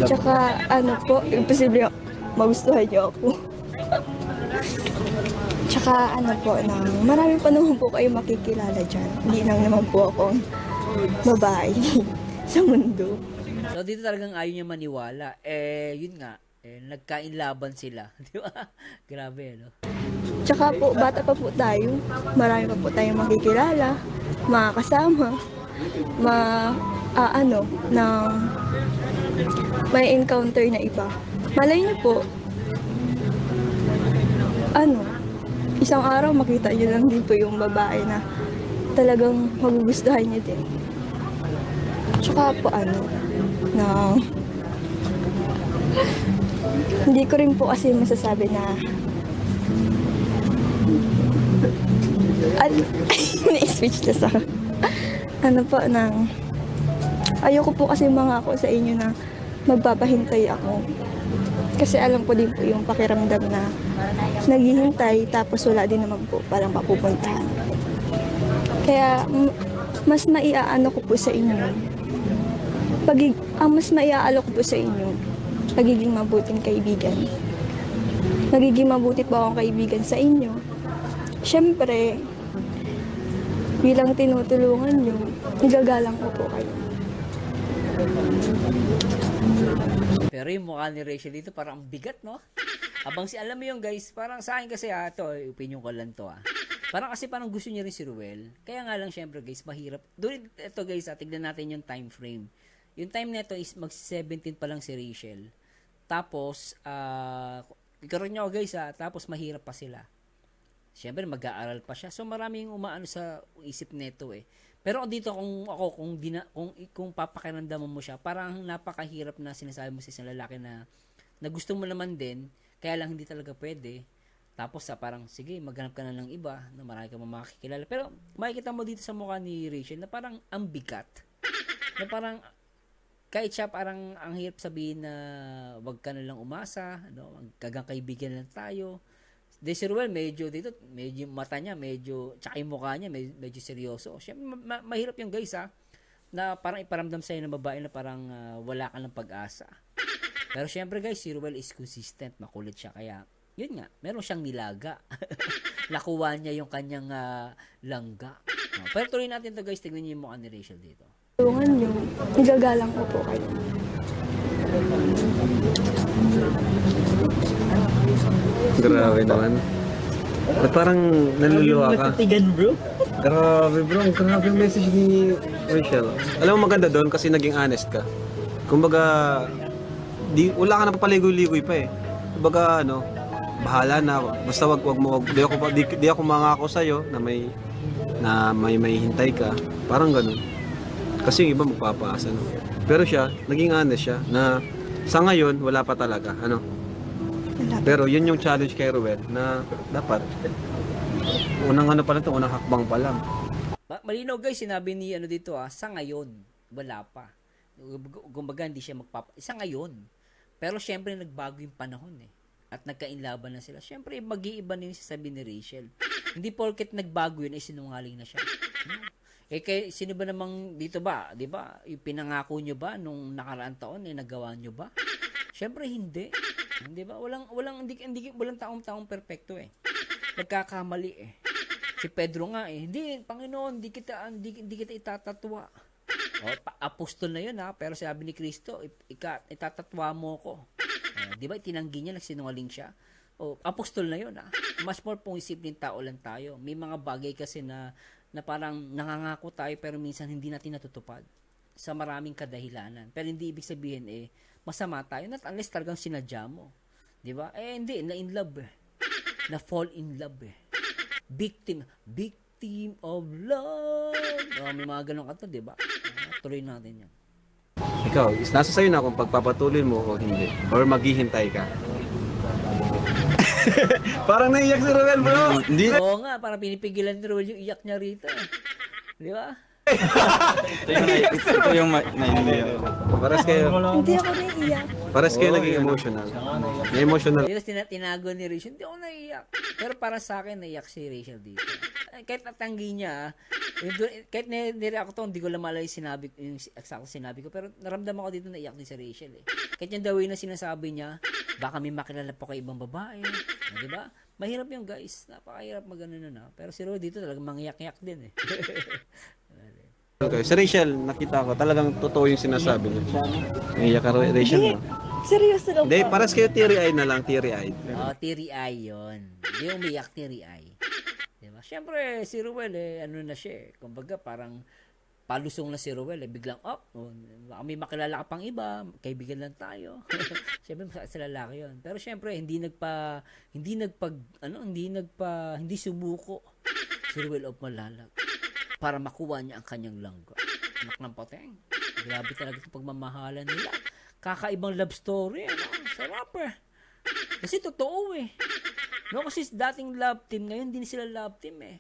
Tsaka, po, imposible magustuhan niyo ako. Tsaka, po, marami pa naman po kayo makikilala dyan. Hindi lang naman po ako babae sa mundo. So, dito talagang ayaw niya maniwala. Yun nga, nagkainlaban sila. Di ba? Grabe, no? Tsaka po, bata pa po tayo. Marami pa po tayong makikilala, makakasama, may encounter na iba. Malay niyo po, isang araw makita niyo lang din po yung babae na talagang magugustuhan niyo din. Tsaka po hindi ko rin po kasi masasabi na na-speechless ako. Ayoko po kasi mangako sa inyo na magpapahintay ako. Kasi alam ko din po yung pakiramdam na naghihintay tapos wala din naman po parang mapupuntahan. Kaya mas maiaano ko po sa inyo. Mas maiaalo ko po sa inyo pagiging mabuting kaibigan. Nagiging mabuti po akong kaibigan sa inyo. Siyempre, bilang tinutulungan nyo, nagagalang ko po kayo. Pero yung mukha ni Rachel dito parang ang bigat, no? Alam mo yung guys, parang sa akin kasi ito, opinion ko lang to Parang gusto niya rin si Ruel. Kaya nga lang syempre guys, mahirap. Ito guys, tignan natin yung time frame. Yung time nito is mag-17 pa lang si Rachel. Tapos, ikaroon niyo guys tapos mahirap pa sila. Siyempre mag-aaral pa siya. So maraming umaano sa isip nito Pero dito kung papakiramdaman mo siya, parang napakahirap na sinasabi mo sa isang lalaki na gusto mo naman din, kaya lang hindi talaga pwede. Tapos parang sige, maghanap ka na ng iba na marami ka makikilala. Pero makikita mo dito sa mukha ni Rachel na parang ang bigat. Na parang kahit siya parang ang hirap sabihin na wag ka na lang umasa, gagang kaibigan lang tayo. Si Ruel, medyo mata niya, tsaka yung mukha niya, medyo seryoso. Siyempre, mahirap yung guys, na parang iparamdam sa'yo ng babae na parang wala ka ng pag-asa. Pero siyempre guys, si Ruel is consistent, makulit siya, kaya, yun nga, meron siyang nilaga. Nakuha niya yung kanyang langga. Pero tuloy natin to guys, tignan niyo yung mukha ni Rachel dito. Tulungan nyo, nagagalang ko po kayo. Grabe naman. At parang naluluwa ka. Bro. Grabe bro, grabe yung message ni Rachel. Alam mo maganda doon kasi naging honest ka. Kumbaga, wala ka na papaligoy-ligoy pa eh. Kumbaga ano, bahala na. Basta wag mo, di ako mangako sa'yo na may hintay ka. Parang ganun. Kasi yung iba magpapaasa, no? Pero siya, naging honest siya na sa ngayon, wala pa talaga. Ano? Pero yun yung challenge kay Ruel na dapat unang hakbang pa lang. Malinaw guys, sinabi ni dito sa ngayon, wala pa. Kumbaga hindi siya sa ngayon. Pero syempre nagbago yung panahon eh. At nagkainlaban na sila. Syempre mag-iiba na yung sasabihin ni Rachel. Hindi porket nagbago yun ay sinungaling na siya. Kay sino ba namang dito ba, 'di ba? Yung pinangako nyo ba nung nakaraang taon nagawa nyo ba? Syempre hindi. Hindi ba? Walang taong perpekto eh. Nagkakamali eh. Si Pedro nga eh. Hindi, Panginoon, hindi kita itatatwa. Apostol na 'yun pero sabi ni Kristo, itatatwa mo ko. 'Di ba? Tinanggi niya, nagsinungaling siya. Apostol na 'yun Mas more pong isipin tao lang tayo. May mga bagay kasi na parang nangangako tayo pero minsan hindi natin natutupad sa maraming kadahilanan. Pero hindi ibig sabihin masama tayo, not unless talagang sinadya mo. 'Di ba? Hindi, na-in love na-fall in love Victim of love. May mga ganun kanta, 'di ba? Tuloy natin 'yan. Ikaw, nasa sa'yo na kung pagpapatuloy mo o hindi. Or maghihintay ka. Parang naiyak si Ruel, bro. Hindi. Oo nga, parang pinipigilan ni Ruel yung iyak niya rito. Di ba? Ito yung naiindihan. Paras kayo. Hindi ako naiiyak. Paras kayo naging emotional. May emotional. Tinago ni Rachel, hindi ako naiiyak. Pero para sa akin, naiyak si Rachel dito. Kahit natanggi niya, kahit nireact ko, hindi ko lang malay yung exact sinabi ko. Pero naramdaman ko dito naiyak din si Rachel eh. Kahit yung dawin na sinasabi niya, baka may makilala po kay ibang babae. Di ba? Mahirap yung guys. Napakahirap magano na. Pero si Roy dito talagang mangyak-yak din eh. Okay. Si Rachel, nakita ko, talagang totoo yung sinasabi niya. Naiyak ka, Rachel, no? Seryoso lang Hindi, po. paras kayo teary-eyed na lang, teary-eyed. Teary-eye yun. Hindi umiyak, teary-eye. Diba? Siyempre, si Ruel, na siya. Kumbaga, parang palusong na si Ruel. Biglang, may makilala ka pang iba, kaibigan lang tayo. Siyempre, sa lalaki yun. Pero siyempre, hindi sumuko si Ruel of Malalag para makuha niya ang kanyang langga. Anak ng pateng. Grabe talaga itong pagmamahalan nila. Kakaibang love story. Sarap eh. Kasi totoo eh. No, kasi dating love team, ngayon din sila love team eh.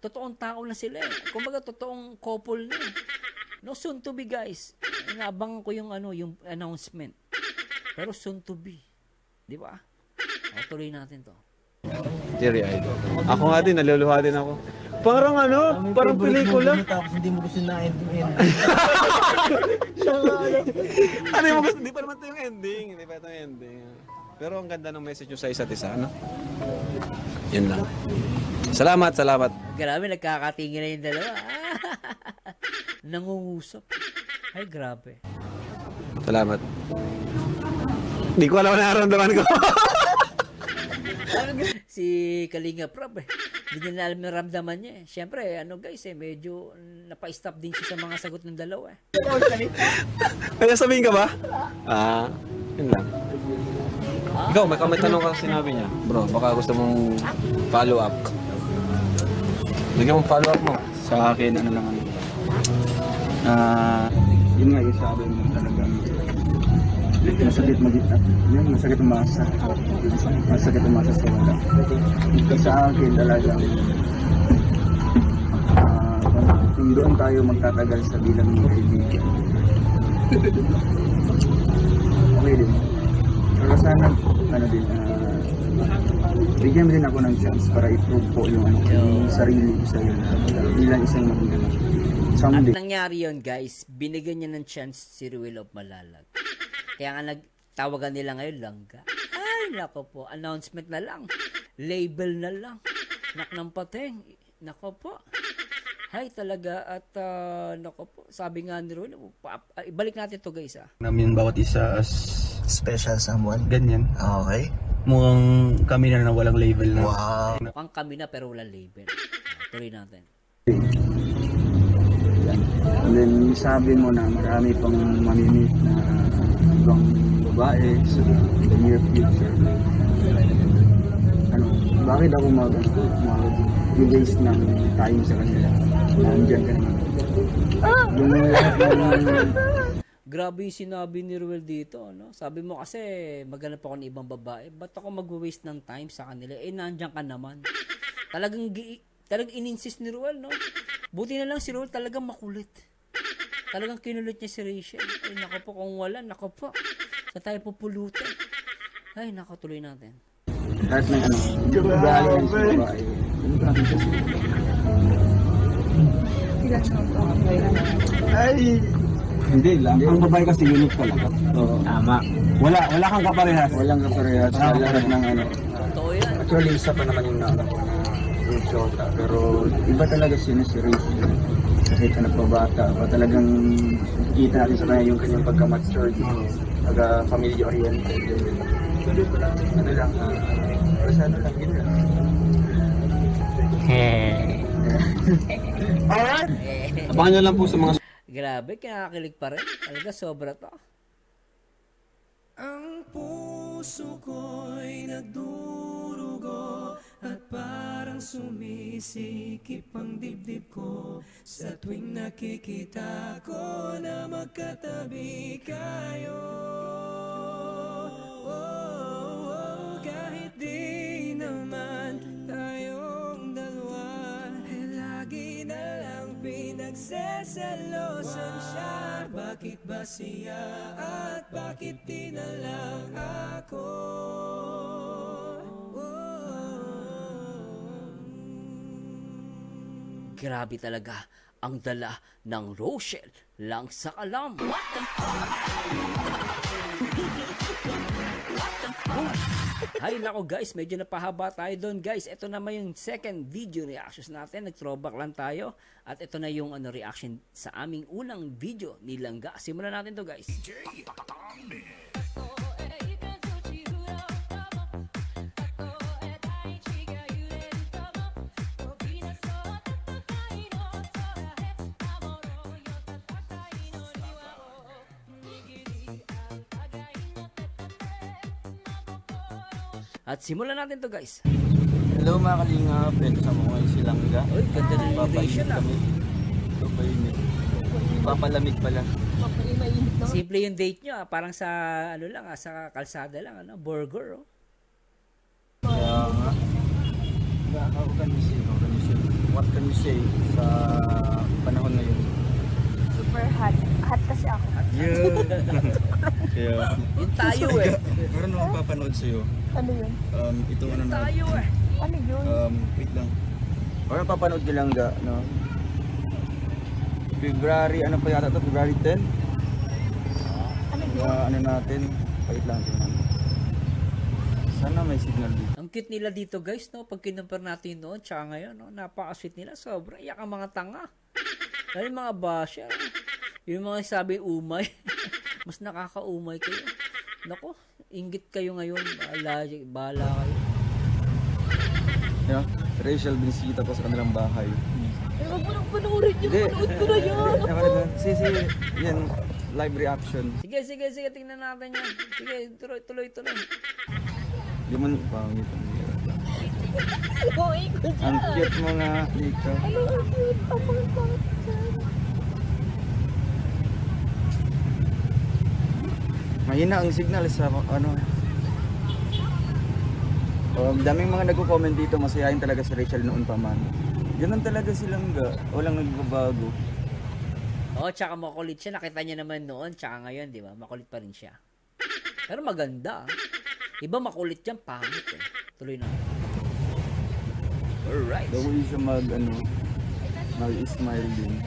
Totoong tao na sila eh. Kumbaga totoong couple na eh. No, soon to be guys. Inaabangan ko yung announcement. Pero soon to be. Di ba? Tuloy natin to. Teary-eyed. Ako nga din, naluluha din ako. Parang parang pelikula. Tapos hindi mo gusto na ending. Ano yung gusto? Hindi pa naman ito yung ending. Hindi pa ito yung ending. Pero ang ganda ng message nyo sa isa't isa, Yun lang. Salamat. Grabe, nagkakatingin na yung dalawa. Nangungusap. Ay, grabe. Salamat. Hindi ko alam na nararamdaman ko. Si Kalinga Prab hindi niya na alam yung ramdaman niya eh. Siyempre, guys medyo napa-stop din siya sa mga sagot ng dalawa Kaya sabihin ka ba? Yun lang. Ikaw, may tanong ka sinabi niya. Bro, baka gusto mong follow up. Bigyan mong follow up mo. Sa akin, yun nga yung sabi mo talagang masakit masakit umasa. Masakit umasa sa wala. Sa akin talagang kung doon tayo magtatagal sa bilang ng kaibigan. Okay din. Pero sana, bigyan mo din ako ng chance para i-prove po yung sarili ko sa'yo. Bilang isang magiging. At nangyari yun guys, binigyan niya ng chance si Ruel of Malalag. Kaya nga nagtawagan nila ngayon langga. Ay, nako po, announcement na lang. Label na lang. Nak ng pateng. Nako po. Hay talaga at nako po, sabi nga ni Ruel, ibalik natin to guys Namin bawat isa as Special someone? ganyan. Okay. Mukhang kami na walang label na. Wow. Mukhang kami na pero walang label. Tuloy natin. And then yung sabi mo na marami pang mamimit na ibang babae sa the near future. Ano, bakit ako mag-waste ng time sa kanila? Nandiyan ka naman. Yung lahat ng Grabe yung sinabi ni Ruel dito, no? Sabi mo kasi maghanap ako ng ibang babae. Ba't ako mag-waste ng time sa kanila? Eh, nandiyan ka naman. Talagang in-insist ni Ruel, no? Buti na lang si Ruel talagang makulit. Talagang kinulit niya si Rachel. Ay, nako po, kung wala, nako po. Sa tayo pupulutin. Ay, nako, tuloy natin. lahat ng ano, galing sa babae. Ay, Hindi lang. Ang babae kasi unique talaga. oo. Tama. Wala kang kaparehas. Walang kaparehas sa lahat ng ano. Totoo yan. Actually, isa pa naman yung naanap ko na yung Shota. Pero iba talaga siya na si Rachel. Kahit anak pa bata pa, talagang kita natin sa kanya yung kanyang pagka-mature. Pagka-family oriented. Tuloy ko lang, ano lang, ano lang, yun lang. Alright. Abangan nyo lang po sa mga Grabe, kinakakilig pa rin. Talaga, sobra to. Ang puso ko'y nagdurugo at parang sumisikip ang dibdib ko sa tuwing nakikita ko na magkatabi kayo. Kahit di naman tayong dalawa, eh lagi na lang pinagsasalosan siya. Bakit ba siya at bakit di na lang ako? Grabe talaga ang dala ng Rochelle lang sa kalam. Ay nako guys, medyo napahaba tayo doon guys. Ito naman yung second video reactions natin. Nag-throwback lang tayo. At ito na yung reaction sa aming unang video ni Langga. Simulan natin to guys. At simulan natin to guys. Hello mga kalingap, sa mo ngayon si Langga. Uy, ganda ng invitation ah. Ito pa yun. Papalamig pala. Simple yung date nyo ah. Parang sa ano lang ah, sa kalsada lang ano, burger oh. Kaya nga. How can you say? What can you say sa panahon na yun? Super hot. Hot kasi ako. Kaya, Yung tayo eh. meron akong papanood sa'yo. Ano yun? Ito ano na. Tayo eh. Ano yun? Wait lang. Parang papanood ko lang ga, no? February, ano pa yata to? February 10? Ano yun? Ano natin? Wait lang, tingnan. Sana may signal dito. Ang cute nila dito guys no, pag kinumpir natin noon tsaka ngayon no, napaka-sweet nila, sobra iyak ang mga tanga. Dahil mga basya, yung mga sabi umay, mas nakakaumay kayo. Nako, inggit kayo ngayon, bahala kayo. Yeah, Rachel binisita ko sa kanilang bahay. Huwag mo nang panoorin yun. Panood ko na yun. Sige, yan, live reaction. Sige, tingnan natin yan. Sige, tuloy. Di man, pangit. Boy ko dyan. Ang cute mo nga dito. Ano ang cute? Ang mga bata. Mahina ang signal sa ano. Daming mga nagko-comment dito, masayahin talaga si Rachel noon pa man. Ganun talaga silang walang nagbabago. Oh, tsaka makulit siya, nakita niya naman noon, tsaka ngayon, di ba? Makulit pa rin siya. Pero maganda. Iba makulit yan, pangit eh. Tuloy na. Alright. The way siya mag-smile din.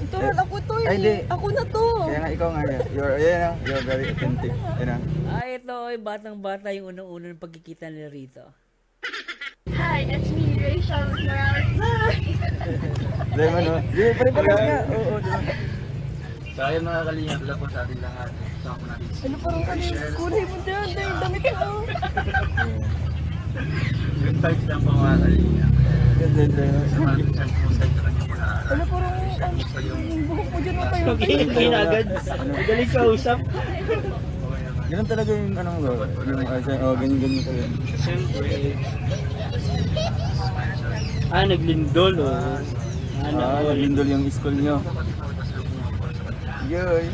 Ito rin ako to Ay, di. eh. Ako na to. Kaya nga ikaw nga, you're very authentic. Yan. Ito ay batang-bata yung unang-unang pagkikita nila rito. Hi, that's me, Rachel Morales. Dahil man, no? Di, pare-pares nga. Oo, di ba? So, ayun mga kalingap lang po sa ating lahat. Sama natin. Ano parang kulay mo dyan? Dahil damit ko. Good vibes lang po mga kalingap. Ganda. Ano parang Yung buhok ko dyan ako yung Hindi na agad. Magaling ka usap. Ganun talaga yung ano mo ba? Yung ganyan talaga. Siyempre. Naglindol Naglindol yung school nyo. Yoy.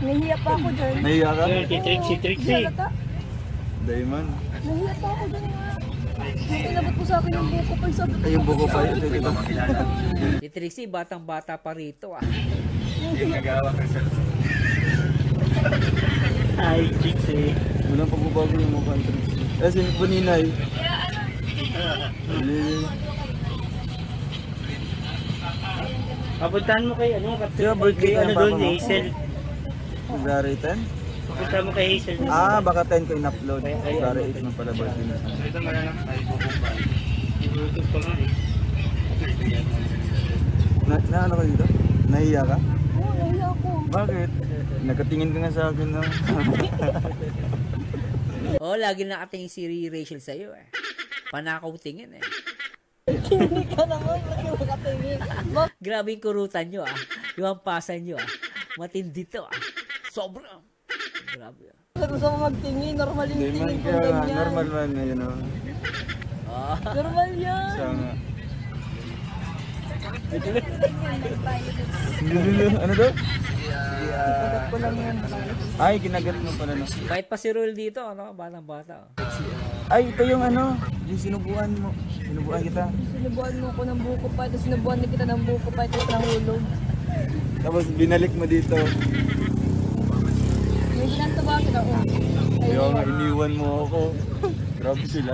Nahiya pa ako dyan. Nahiya ka? Si Trixie. Diamond. Nahiya pa ako dyan nga. Tinabot ko sa akin yung buko pa. Sabi ko, Ay, yung buko pa yun. Dito. Si Trixie, batang-bata pa rito ah. Yung nagawa ka sa... Hi, Trixie. Walang pagbabago yung mukha ng Trixie. Si Buninay. Papuntahan mo kay Sino birthday ka ng papa mo? Hazel. February 10? Papuntahan mo kay Hazel. Baka 10 ko in-upload. February 8 mo pala birthday na. Na ano ka dito? Nahiya ka? oo, nahiya ako. Bakit? Nakatingin ka nga sa akin na. Lagi nakatingin si Rachel sa'yo eh. Panakaw tingin eh. Hindi ka naman, lagi makatingin. Grabe yung kurutan nyo ah. Yung hampasan nyo ah. Matindi to ah. Sobra. Grabe ah. Pero sa magtingin, normal yung Hindi man tingin ko kaya ganyan. normal man na yun. Normal yan. Sa nga. Ano daw? Kagat ko lang yan. Ay, kinagat mo pala no. Kahit pa si Rul dito, ano? Batang-bata. Oh. Ay, ito yung ano, yung sinubuan mo. Sinubuan kita. Sinubuan mo ko ng buko pa, tapos sinubuan na kita ng buko pa, tapos nahulog. Tapos binalik mo dito. May ginantabakin ako. Kaya nga, iniwan mo ako. Grabe sila.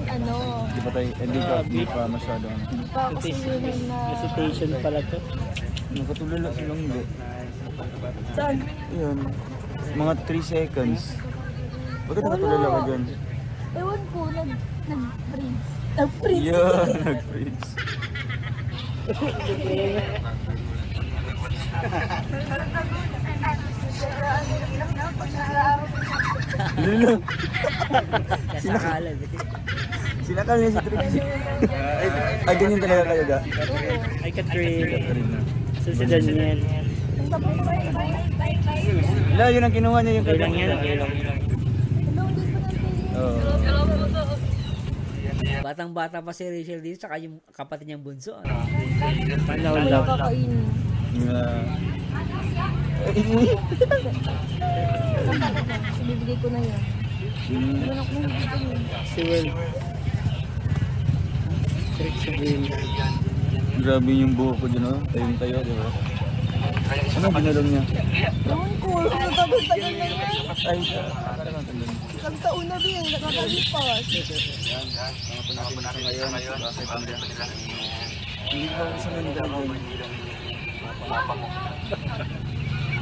Ano, Hindi pa tayo, hindi pa masyado. hindi pa ako swimming na... Hesitation pala to. Nakatulala silang hindi. Saan? Yun, mga 3 seconds. Bakit nakatulala ka dyan? Ewan ko, nag-freeze. Nag-freeze. Yun, nag-freeze. Lilo, Kasakalan eh. sinakal niya si Trixie. Ay, ganyan talaga kayo ga? Ay, Catherine. Si Daniel. Wala, yun ang kinuha niya yung Okay lang yan, okay lang. Oo. Batang-bata pa si Rachel dito, tsaka yung kapatid niyang bunso. Ano? Panahon Ano lang. kakainin? Bibigay ko na yan. Manok mo, bibigay ko yun. Si Will. Trixie Will. Grabe yung buho ko dyan, oh. Tayong tayo, di ba? Ano binalong niya? Ewan ko, tagal-tagal na yan. Ay, Isang taon na din, nakakalipas. hindi ko gusto na nagagawin.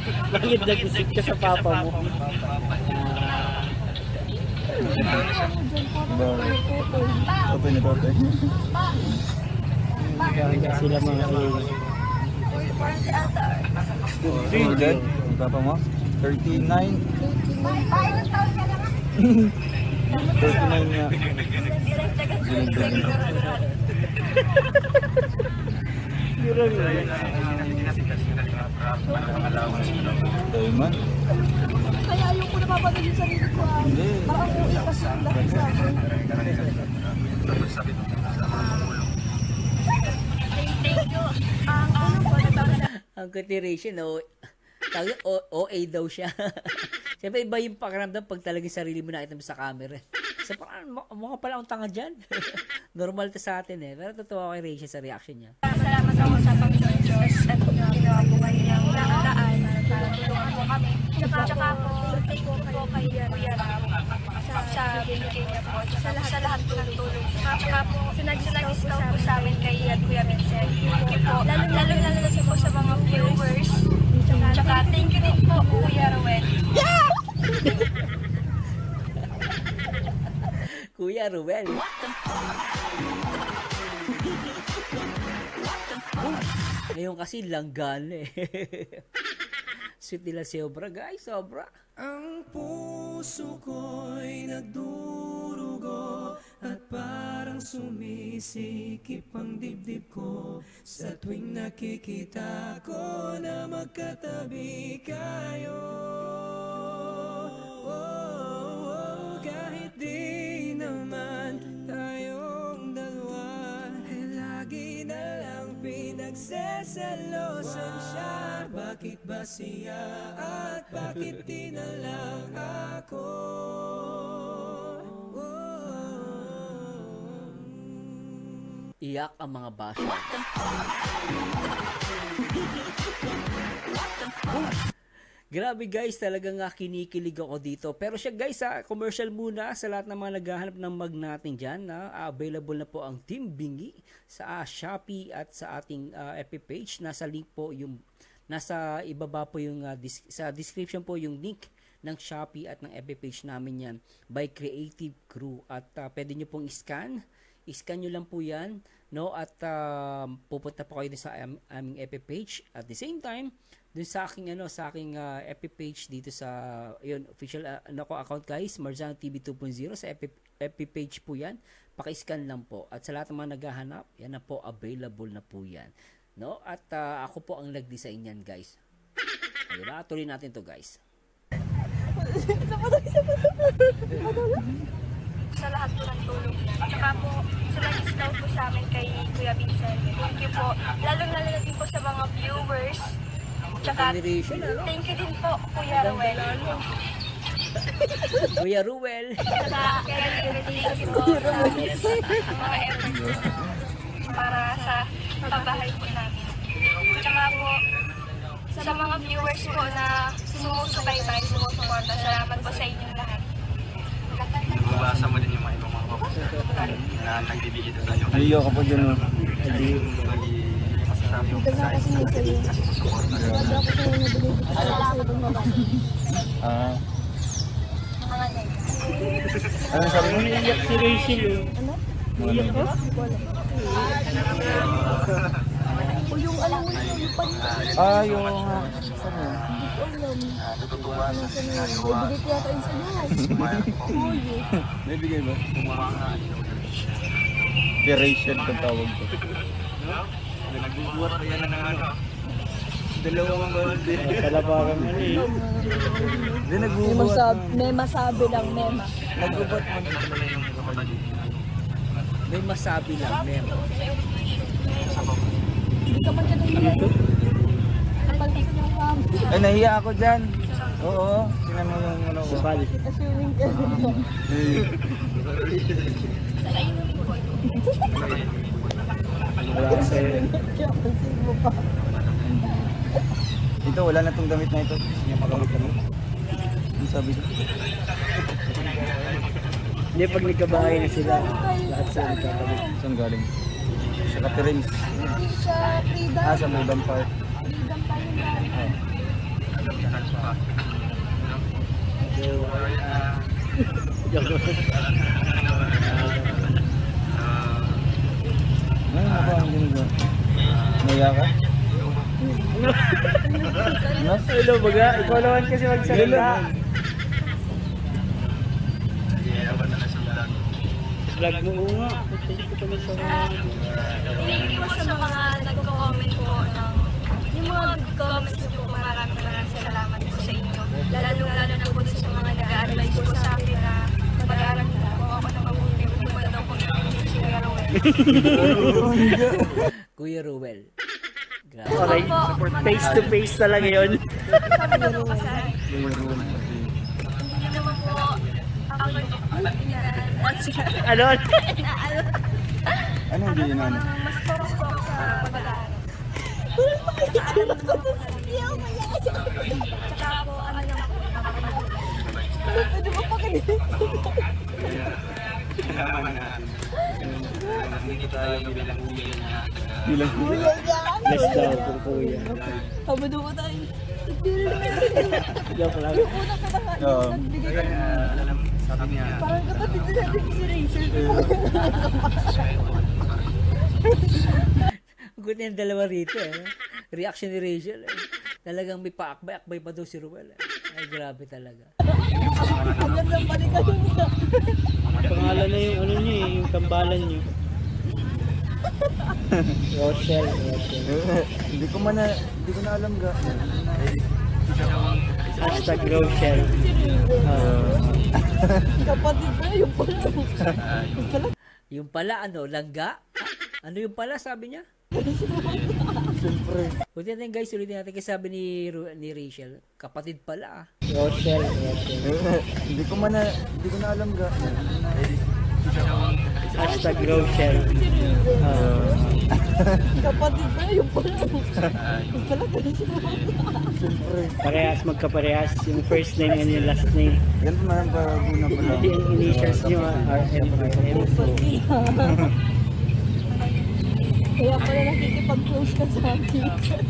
Bakit nag-isip ka sa papa mo? Totoy na totoy. Kaya sila mga alien. Oh, dad, yung papa mo? 39? 39 nga. Tayo man? Kaya ayaw ko napapanood yung sarili ko. Hindi. Parang uwi kasi yung lahat sa akin. Ang continuation, OA daw siya. Siyempre, iba yung pakiramdam pag talagang sarili mo nakita mo sa camera. So, parang mukha pala akong tanga dyan. Normal to sa atin eh. Pero totoo kay Rachel sa reaction niya. Salamat ako sa Panginoon Diyos at ginawa po kayo ng daan para tulungan po kami. Tsaka po, thank you po kay Kuya Ram sa binigay niya po. Sa lahat po ng tulong. Tsaka po, sinag-scout po sa amin kay Kuya Vincent. Thank you po. Lalo po sa mga viewers. Tsaka thank you din po, Kuya Rowel. Kuya Ruel. Ngayon kasi langgan eh. Sweet nila sobra guys, sobra. Ang puso ko'y nagdurugo at parang sumisikip ang dibdib ko sa tuwing nakikita ko na magkatabi kayo. Kahit di naman tayong dalawa, lagi na lang pinagsasalosan siya. Bakit ba siya at bakit di na lang ako? Iyak ang mga basher. Grabe guys, talagang kinikilig ako dito. Pero siya guys, commercial muna sa lahat ng mga naghahanap ng mag natin dyan. Available na po ang Team Bingi sa Shopee at sa ating FB page. Nasa link po yung, nasa ibaba po yung, sa description po yung link ng Shopee at ng FB page namin yan by Creative Crew. At pwede nyo pong i-scan nyo lang po yan, no? At pupunta po kayo sa aming FB page. At the same time, dun sa aking FB page dito sa official account guys, Marzano TV 2.0 sa FB page po yan. Paki-scan lang po. At sa lahat ng mga naghahanap, yan na po, available na po yan. No? At ako po ang nag-design yan guys. Diba? Tuloy natin to guys. Sa lahat po ng tulong niya. Tsaka po, sa nag-scout po sa amin kay Kuya Vincent. Thank you po. Lalong-lalo na din po sa mga viewers. Tsaka, thank you din po, Kuya Ruel. Kuya Ruel. Tsaka, thank you po sa mga efforts para sa pagbahay po namin. Tsaka po, sa mga viewers po na sumusubaybay, sumusuporta, salamat po sa inyong lahat. Mabasa mo din yung mga ibang mga kapatid na nagbibigay ito sa'yo. Aliyo ka po dyan, no? Aliyo. Masasabi mo sa iyo. Ano sabi mo? Iyak si Rachel. Ano? Iyak ko? O yung alam mo yung Yung saan yun? Natutuwa sa sinayo. Bibigay yata yun sa'yo. May bigay ba? Duration kung tawag ko. Nagbubuhat pa yan ng ano. Dalawang gold eh. Talabakan mo eh. Hindi nagbubuhat. May masabi lang, Mema. Nagbubuhat mo dito na yung kapatid. May masabi lang, Mema. Hindi ka man dyan dito. Kapal kasi yung family. Ay, nahiya ako dyan. Oo, tinan mo yung ano ko. Assuming ka. Wala sa'yo. Ito, wala na itong gamit na ito. Yung paggamit kami. Ang sabi ko. Hindi, pag nagkabahay na sila, lahat sila nagkakabit. Saan galing? Sa Caterings. Sa Freedom. Sa Freedom Park. Freedom tayo na. Ano ba ang ginagawa? Naya ka? Hello, baga. Ikaw naman kasi magsalita. Vlog mo nga. Thank you pala sa mga... Thank you sa mga nagko-comment po ng yung mga comments niyo po. Maraming salamat po sa inyo. Lalo na po sa mga nag-a-advise po sa akin na mag-aaral na po ako ng mabuti. Wala daw po si Kuya Ruel. Kuya Ruel. Grabe. Okay, face to face talaga yun. Sabi na po kasi, hindi naman po ako yung Ano? Ano hindi yun ano? mas focus po ako sa pag-aaral. Tsaka po, ano naman po, Pwede mo pa kanina. Hindi tayo bilang uwi na. Bless daw kung kuya. Habado mo tayo. Joke lang. Yung una ka na nga, yung nagbigay ka na. Sabi niya. Parang kapatid na natin si Rachel. Good yung dalawa rito. Reaction ni Rachel. Talagang may paakbay-akbay pa daw si Ruel. Ay, grabe talaga. Pangalan na yung ano niyo eh, yung tambalan niyo. Rochelle. Hindi ko na alam ga. Hashtag Rochelle. Kapatid ko yung pala. Yung pala, ano, langga? Ano yung pala, sabi niya? Siyempre. Ulitin natin guys, ulitin natin kasi sabi ni Rachel, kapatid pala ah. Rochelle. Hindi ko na alam ga. Hashtag Rochelle. Kapatid ko yung pala. Siyempre. Parehas, magkaparehas. Yung first name and yung last name. Yan pa man pag una pa lang. Hindi yung initials nyo, RM. Kaya pala nakikipag-close ka sa akin.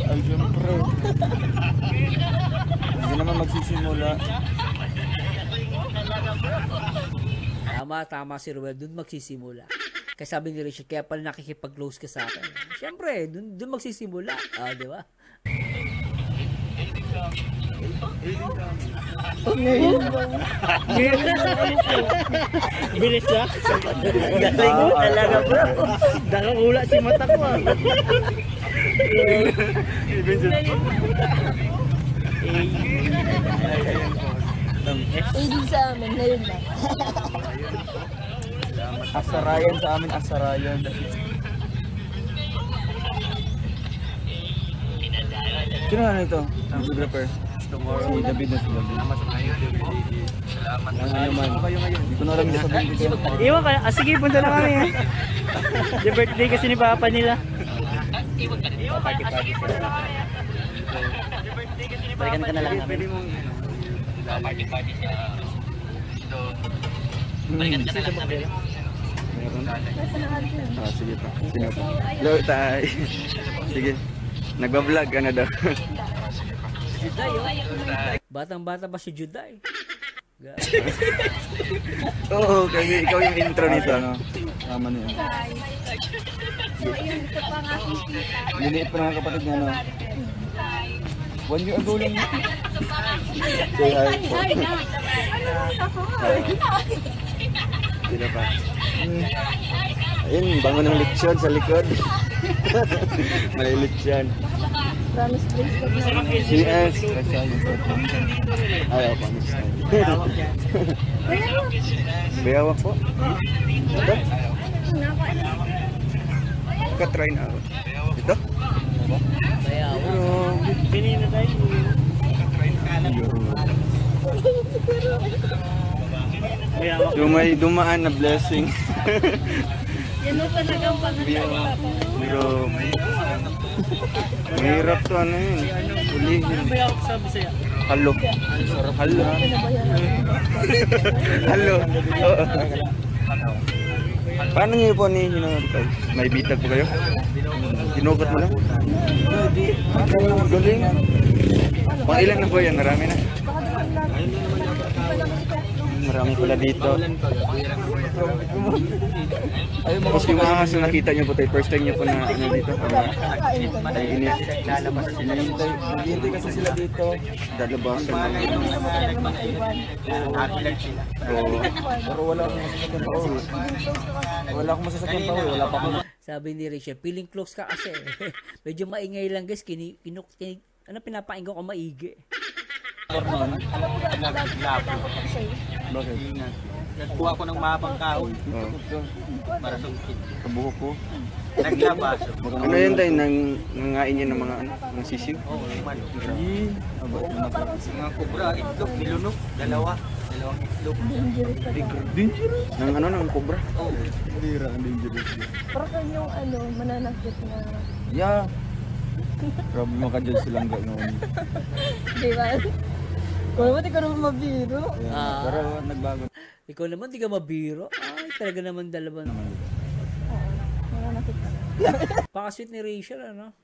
Ay, siyempre. Hindi naman magsisimula. Tama si Ruel, dun magsisimula. Kaya sabi ni Rachel, kaya pala nakikipag-close ka sa akin. Siyempre, dun magsisimula. Ah, di ba? Bilis na. Galing mo talaga bro. Nakakula si mata ko ah. Hindi sa amin, ngayon lang. Asarayan sa amin, asarayan. Sino na ito? Ang photographer? Si David na si David. Ang ano man. Hindi ko na alam yung sabihin ko. Iwan ka. Sige, punta na kami. Yung birthday kasi ni Papa nila. Balikan ka na lang namin. Balikan ka na lang namin. Meron? Ah, sige pa. Sino pa? Hello, tay. Sige. Nagbablog ka na daw. Juday, oh. Batang-bata pa si Juday. Oo, kasi ikaw yung intro nito, no? Tama na yun. Liniit pa ng kapatid niya, no? 1 year ago lang yun. Say hi po. Sino pa? Ayun, bango ng leksyon sa likod. May leksyon. Promise bracelet na. CS. Ayaw pa. Bayawak po. Ito? Ka-try na ako. Ito? Bayaw. Pili na tayo. Yung may dumaan na blessing. Yan o talagang pangalan. Pero mahirap to ano yun. Ulihin. Ano ba yung sabi sa'yo? Halo. Halo. Halo. Oo. Paano niyo po ni hinahantay? May bitag po kayo? Ginugot mo lang? Galing. Pang ilan na po yan? Marami na. Marami pala dito. Tapos yung mga kaso nakita niyo po tayo, first time niyo po na ano dito. Naghihintay kasi sila dito. Dalabasan lang. Pero wala akong masasakyan pa uwi. Wala akong masasakyan pa uwi. Wala pa akong... Sabi ni Rachel, feeling close ka kasi. Medyo maingay lang guys, ano pinapakinggan ko maigi. Bakit? Nagkuha ko ng mapang kahoy. Para sa ukit. Kabuhok ko. Naglabas. Ano yun tayo? Nangain niya ng mga ano? Ng sisiw? Oo, naman. Mga kubra, itlog, nilunok. Dalawang itlog. Dangerous? Ng ano? Ng cobra? Oo. Bira, dangerous. Parang yung ano, mananakit na. Yeah. Grabe maka-judge silang gano'n. Di ba? Kung naman ikaw naman mabiro. Pero nagbago. Ikaw naman, di ka mabiro. Ay, talaga naman dalawa. Mananakit na. Pakasweet ni Rachel, ano?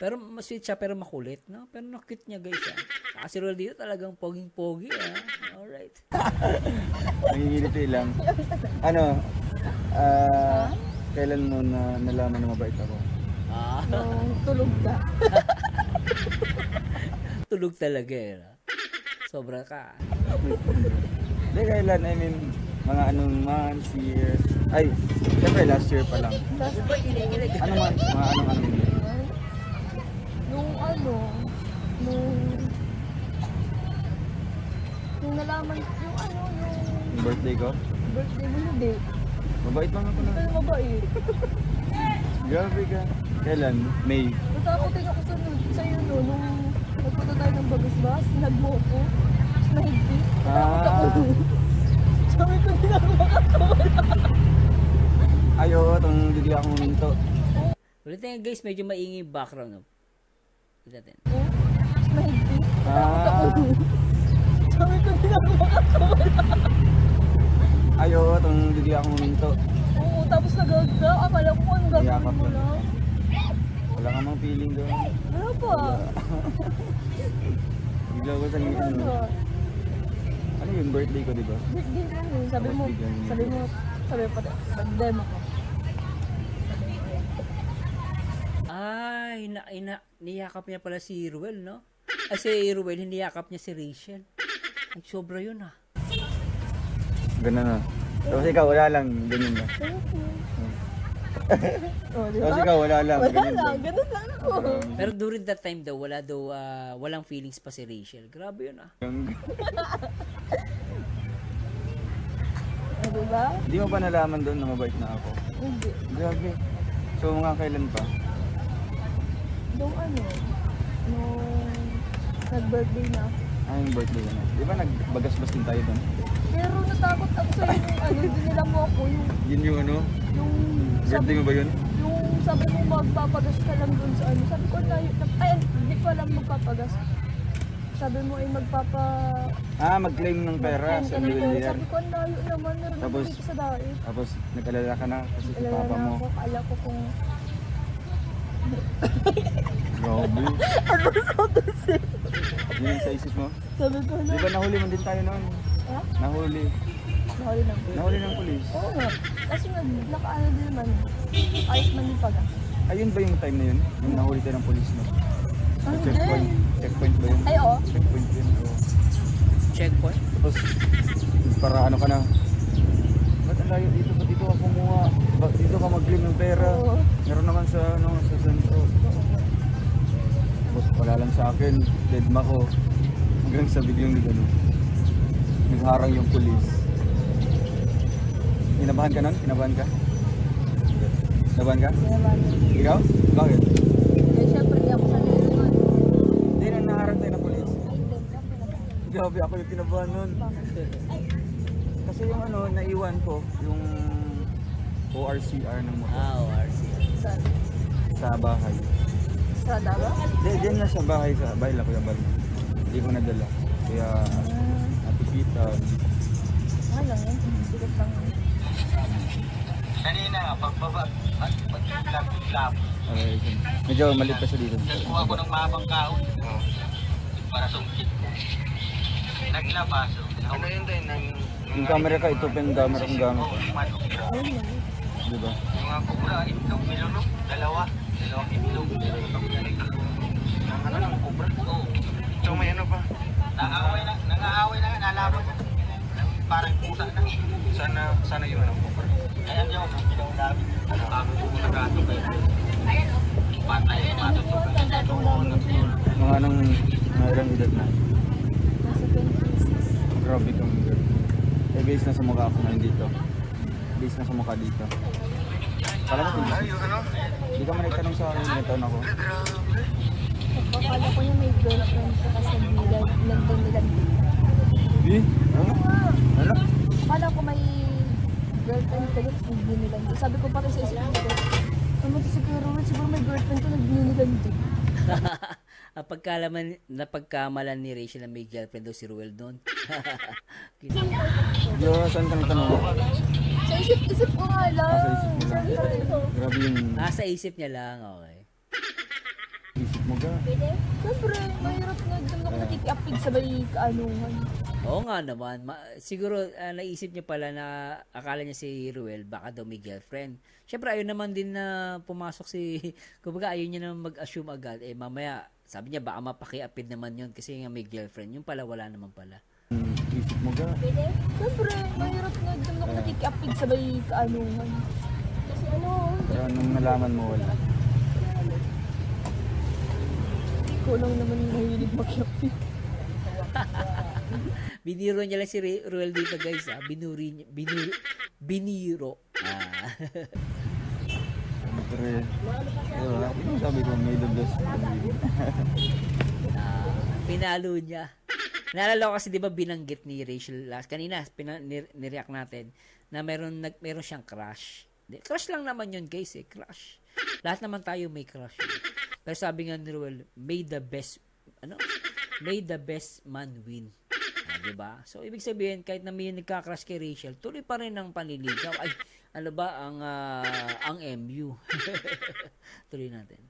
Pero masweet siya, pero makulit, no? Pero nakit niya, guys, ah. Kasi Roel dito talagang poging-pogi, ah. Alright. Nangingiliti lang. Ano? Kailan mo na nalaman na mabait ako? Nung tulog ka. Tulog talaga, eh. Sobra ka. Hindi, kailan? I mean, mga anong months, year. Ay, syempre last year pa lang. Ano months? Mga anong year? Nung nung nalaman, Yung birthday ko? birthday mo hindi. Mabait lang ako na. Pero mabait. Grabe ka. Kailan? May. Natakotin ako sa'yo no, nung nagpunta tayo ng Bagasbas, nagmo ko, tapos nahigpit. Natakot ako. Sabi ko, hindi na ako makakawala. Ay, oo, itong bigla akong huminto. Ulit nga guys, medyo maingay yung background. No? Ulit natin. Tapos nahigpit. Natakot ako. Sabi ko, hindi na ako makakawala. Ay, oo, itong bigla akong huminto. Oo, tapos nagagda. Akala ko kung anong gagawin Yakap mo lang. lang. Wala ka mang feeling doon. Wala pa. Bigla ko sa ngipin mo. Ano yung birthday ko, di ba? Birthday mo yun. Sabi mo pa, pag-demo ko. Ay, niyakap niya pala si Ruel, no? Ay, si Ruel, hindi yakap niya si Rachel. Ay, sobra yun, ah. Ganun na. Tapos ikaw, wala lang. Ganun na. Oh, di Tapos ba? ikaw, wala lang. Wala Ganun lang, ganun lang ako. Pero during that time daw, walang feelings pa si Rachel. Grabe yun, ah. Oh, di ba? Hindi mo ba nalaman doon na mabait na ako? Hindi. Grabe. So, mga kailan pa? Nung nag-birthday na. Yung birthday ko na. Di ba nagbagasbas din tayo doon? Pero natakot ako sa'yo nung dinila mo ako Yun yung ano? yung Birthday mo ba yun? yung sabi mo magpapagas ka lang dun sa ano. Sabi ko hindi ko alam magpapagas. Sabi mo ay Mag-claim ng pera sa mag-claim ka ng pera. Millionaire. Sabi ko, ang layo naman. Meron Tapos, naman dito sa dait. Tapos, nag-alala ka na kasi si Alala papa na mo. ako, kala ko kung Grabe. ano sa kasi. Yun sa isip mo? Sabi ko na. Di ba nahuli mo din tayo noon? Ha? Nahuli. Nahuli ng pera. Nahuli ng pulis. Oo nga. Kasi nakaano din naman. Ayos man yung pagas. Ayun ba yung time na yun? Yung nahuli tayo ng pulis mo? Ah, Checkpoint. hindi. Checkpoint ba yun? Ay, oo. Checkpoint yun. Oo. Checkpoint? Tapos, para ano ka na? Ba't ang layo dito? Ba't dito ka kumuha? Ba't dito ka mag-claim ng pera? Oo. Meron naman sa sentro. Tapos wala lang sa akin. Deadma ko. Hanggang sa biglang nagharang yung pulis. Kinabahan ka nun? Kinabahan ka? Kinabahan ka? Kinabahan. Ikaw? Bakit? Eh, syempre, di ako sanay naman. Hindi na naharang tayo ng pulis. Ay, hindi. Ako na. Grabe ako yung kinabahan nun. Kasi yung naiwan ko, yung ORCR ng motor ORC. Saan? sa bahay. Sa Davao? Hindi, dyan na sa bahay lang ko yung balik. Hindi ko nadala. Kaya, natipita. Ano lang yan? Sigat lang yan. Kanina, pagbaba, pagkaklap-klap, Okay, medyo malit pa siya dito. nagkuha ko ng mahabang kahoy para sungkit ko. Naglabas. Ano yun din? Yung camera ka, ito pa yung camera kong gamit. Ayun lang. Diba? Yung mga kubra, itlog, nilunok, dalawang itlog. Ano ng kubra? Oo. So may ano pa? Nangaaway na, nalaban ko. Parang pusa na. Sana yun ang kubra. Ayan yung ginawa namin. Bago ko nagato kayo. Patay, matutulog. Mga anong ilang edad na. Nasa 26. Grabe kang girl. Eh, base na sa mukha ako ngayon dito. Base na sa mukha dito. Kala mo, hindi ka man nagtanong sa akin, nagtanong ako. Akala ko niya may girlfriend sa kasabilan. London nila dito. Eh? Ano? Ano? Akala ko may girlfriend ka dito. Nagbinilan dito. Sabi ko pati sa isip ko. Ano to si Kuya Ruel? Siguro may girlfriend ko nagbinilan dito. Napagkamalan ni Rachel na may girlfriend daw si Ruel doon. Yo, saan ka nagtanong? Sa isip ko nga lang. Sa isip mo lang. Grabe yung Nasa isip niya lang, okay. isip mo ga. Siyempre, mahirap na doon ako nakikiapig sabay kaanungan. Oo nga naman. Siguro naisip niya pala na akala niya si Ruel baka daw may girlfriend. Siyempre ayaw naman din na pumasok kumbaga ayaw niya na mag-assume agad. Eh mamaya Sabi niya, baka mapakiapid naman yun kasi nga may girlfriend. Yung pala, wala naman pala. Isip mo ka. Siyempre, mahirap na dyan ako nakikiapig sabay kaanuhan. Kasi ano, Pero nung nalaman mo, wala. ko lang naman mahilig makiapig. Biniro niya lang si Ruel dito, guys. Biniro. Siyempre, sabi ko, may lubos. Pinalo niya. Naalala ko kasi 'di ba binanggit ni Rachel last kanina nireact natin na meron siyang crush. Crush lang naman 'yun, guys, crush. Lahat naman tayo may crush. Pero sabi nga ni Ruel, may the best man win. 'Di ba? So ibig sabihin kahit na may nagka-crush kay Rachel, tuloy pa rin ang panliligaw. Ay, ano ba ang MU? Tuloy natin.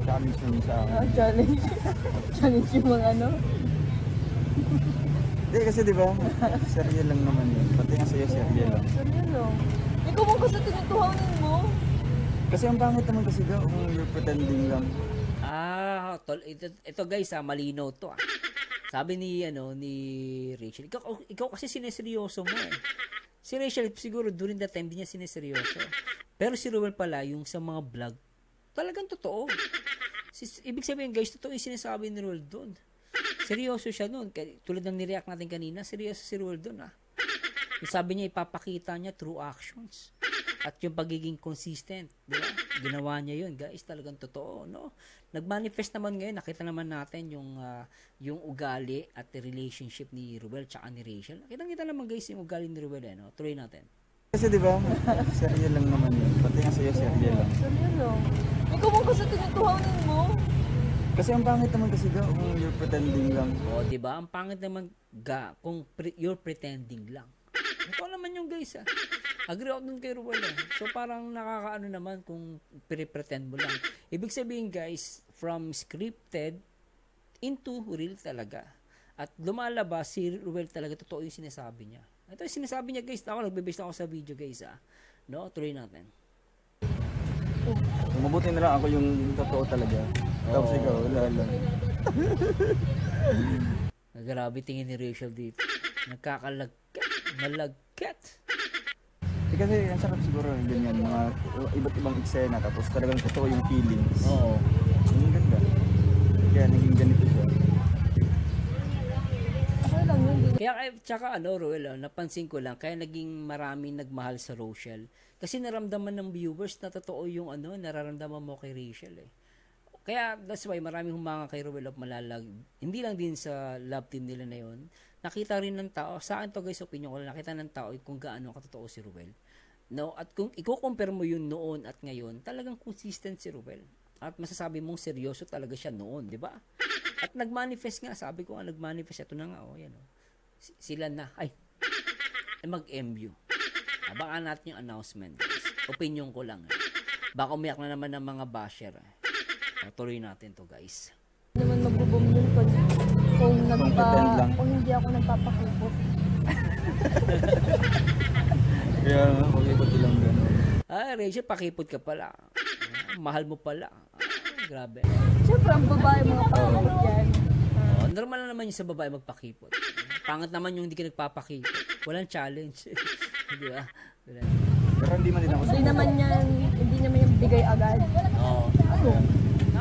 Challenge naman sa akin. Challenge. Challenge yung mga ano. Hindi kasi di ba, serye lang naman yun. Pati nga sa'yo, serye lang. Serye lang. Ikaw mo kasi tinutuhanin mo. Kasi ang pangit naman kasi daw, kung you're pretending lang. Tol, ito guys, malinaw to. Sabi ni Rachel, ikaw kasi sineseryoso mo eh. Si Rachel siguro during that time di niya sineseryoso. Pero si Ruel pala yung sa mga vlog, talagang totoo. Ibig sabihin guys, totoo yung sinasabi ni Ruel doon. Seryoso siya doon. Tulad ng nireact natin kanina, seryoso si Ruel doon Yung sabi niya, ipapakita niya through actions. At yung pagiging consistent, di ba? Ginawa niya yun, guys. Talagang totoo, no? Nag-manifest naman ngayon, nakita naman natin yung ugali at the relationship ni Ruel tsaka ni Rachel. Nakita naman guys yung ugali ni Ruel, no? Tuloy natin. Kasi di ba, serye lang naman yun. Pati nga sa'yo, serye lang. Serye lang. Ikaw mo kasi tinutuhanin mo. Kasi ang pangit naman kasi daw, kung you're pretending lang. Di ba? Ang pangit naman kung you're pretending lang. Ito naman yung guys, Agree ako dun kay Ruel, So, parang nakakaano naman kung pretend mo lang. Ibig sabihin, guys, from scripted into real talaga. At lumalabas, si Ruel talaga, totoo yung sinasabi niya. Ito yung sinasabi niya, guys. Ako, nagbe-base ako sa video, guys, No? Tuloy natin. Mabuti na lang ako yung totoo talaga. Tapos ikaw, wala lang. Grabe tingin ni Rachel dito. Malagkat. Kasi ang sarap siguro yung ganyan, mga iba't ibang eksena, tapos talagang totoo yung feelings. Oo. Ang ganda. Kaya naging ganito siya. Kaya tsaka Ruel, napansin ko lang, kaya naging maraming nagmahal sa Rochelle. Kasi naramdaman ng viewers na totoo yung nararamdaman mo kay Rachel Kaya that's why maraming humanga kay Ruel of Malalag. Hindi lang din sa love team nila na yun. Nakita rin ng tao, sa akin to guys, opinion ko lang, nakita ng tao kung gaano katotoo si Ruel. No, at kung i-compare mo yun noon at ngayon, talagang consistent si Ruel. At masasabi mong seryoso talaga siya noon, di ba? At nag-manifest nga, sabi ko nga nag-manifest, ito na nga, yan sila na, mag-MU. Abangan natin yung announcement, guys. Opinion ko lang. Baka umiyak na naman ng mga basher. Tuloy natin to, guys. Naman magbubom yun kung hindi ako nagpapakipot. Kaya pakipot lang gano'n. Rachel, pakipot ka pala. Mahal mo pala. Grabe. Siyempre, ang babae mga pakipot yan. Normal na naman yung sa babae magpakipot. Pangat naman yung hindi ka nagpapakipot. Walang challenge. Di ba? Pero hindi man din ako Hindi naman yung bigay agad. Oo.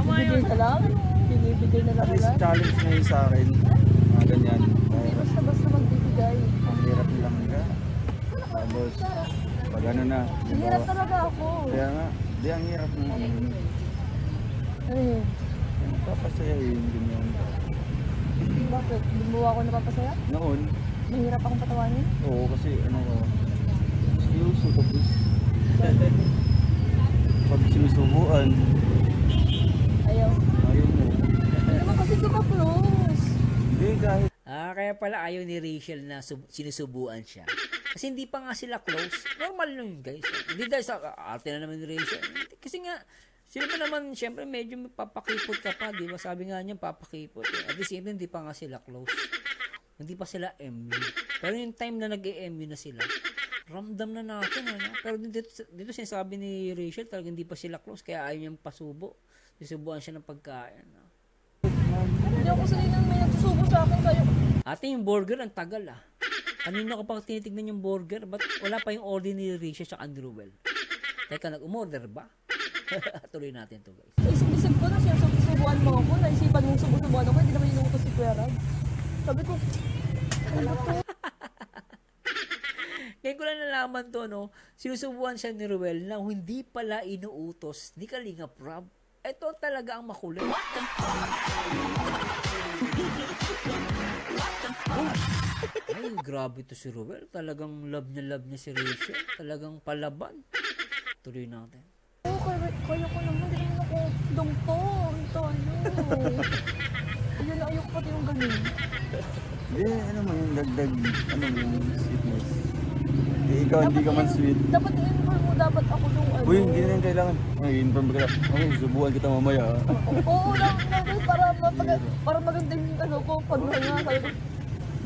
Bibigay ka lang? Binibigay na lang at least agad? challenge na yun sa akin. Mga ganyan. Basta magbibigay. Ang hirap lang ka. Tapos, pag na. Ang hirap talaga ako. Kaya nga, di ang hirap ng Ano yun? Napapasaya yun, ganyan. Bakit? Hindi mo ako napapasaya? Noon, Mahirap akong patawanin? oo kasi seryoso tapos pag sinusubuan, Ayaw. ayaw mo. Hindi naman kasi kita close. Hindi kahit Kaya pala ayaw ni Rachel na sinusubuan siya. Kasi hindi pa nga sila close. Normal lang yun, guys. Hindi dahil sa arte na naman ni Rachel. Kasi nga, sino pa naman, syempre, medyo papakipot ka pa, di ba? Sabi nga niya, papakipot. At the same time, hindi pa nga sila close. Hindi pa sila MU. Pero yung time na nag-MU na sila, ramdam na natin, Pero dito sinasabi ni Rachel, talagang hindi pa sila close, kaya ayaw niyang pasubo. Susubuan siya ng pagkain. Hindi ako sanay na may nagsusubo sa akin sa'yo. Ate, yung burger, ang tagal ah. Kanina ko pa tinitignan yung burger, ba't wala pa yung ordinary siya sa Andrewell? Teka, nag-umorder ba? Tuloy natin to guys. Isip ko na siya, susubuan mo ako. Naisipan mong subuan ako, hindi naman inuutos si Kuya Rab. Sabi ko, ano to? Ngayon ko lang nalaman to, no? Sinusubuan siya ni Ruel na hindi pala inuutos ni Kalingap Rob. Ito talaga ang makulit. Ay, grabe to si Ruel. Talagang love niya si Rachel. Talagang palaban. Tuloy natin. Oo, kaya ko naman. Hindi naman ako dongtong. Tayo. Ayun, ayoko pati yung ganun. Hindi, ano mo yung dagdag, ano mo yung sweetness. Ikaw, hindi ka man sweet. Dapat i-inform mo, dapat ako yung ano. Uy, hindi na yung kailangan. Ay, inform ka na. Okay, subukan kita mamaya. Oo lang, para maganda yung ano ko, pagmanga. Sabi ko,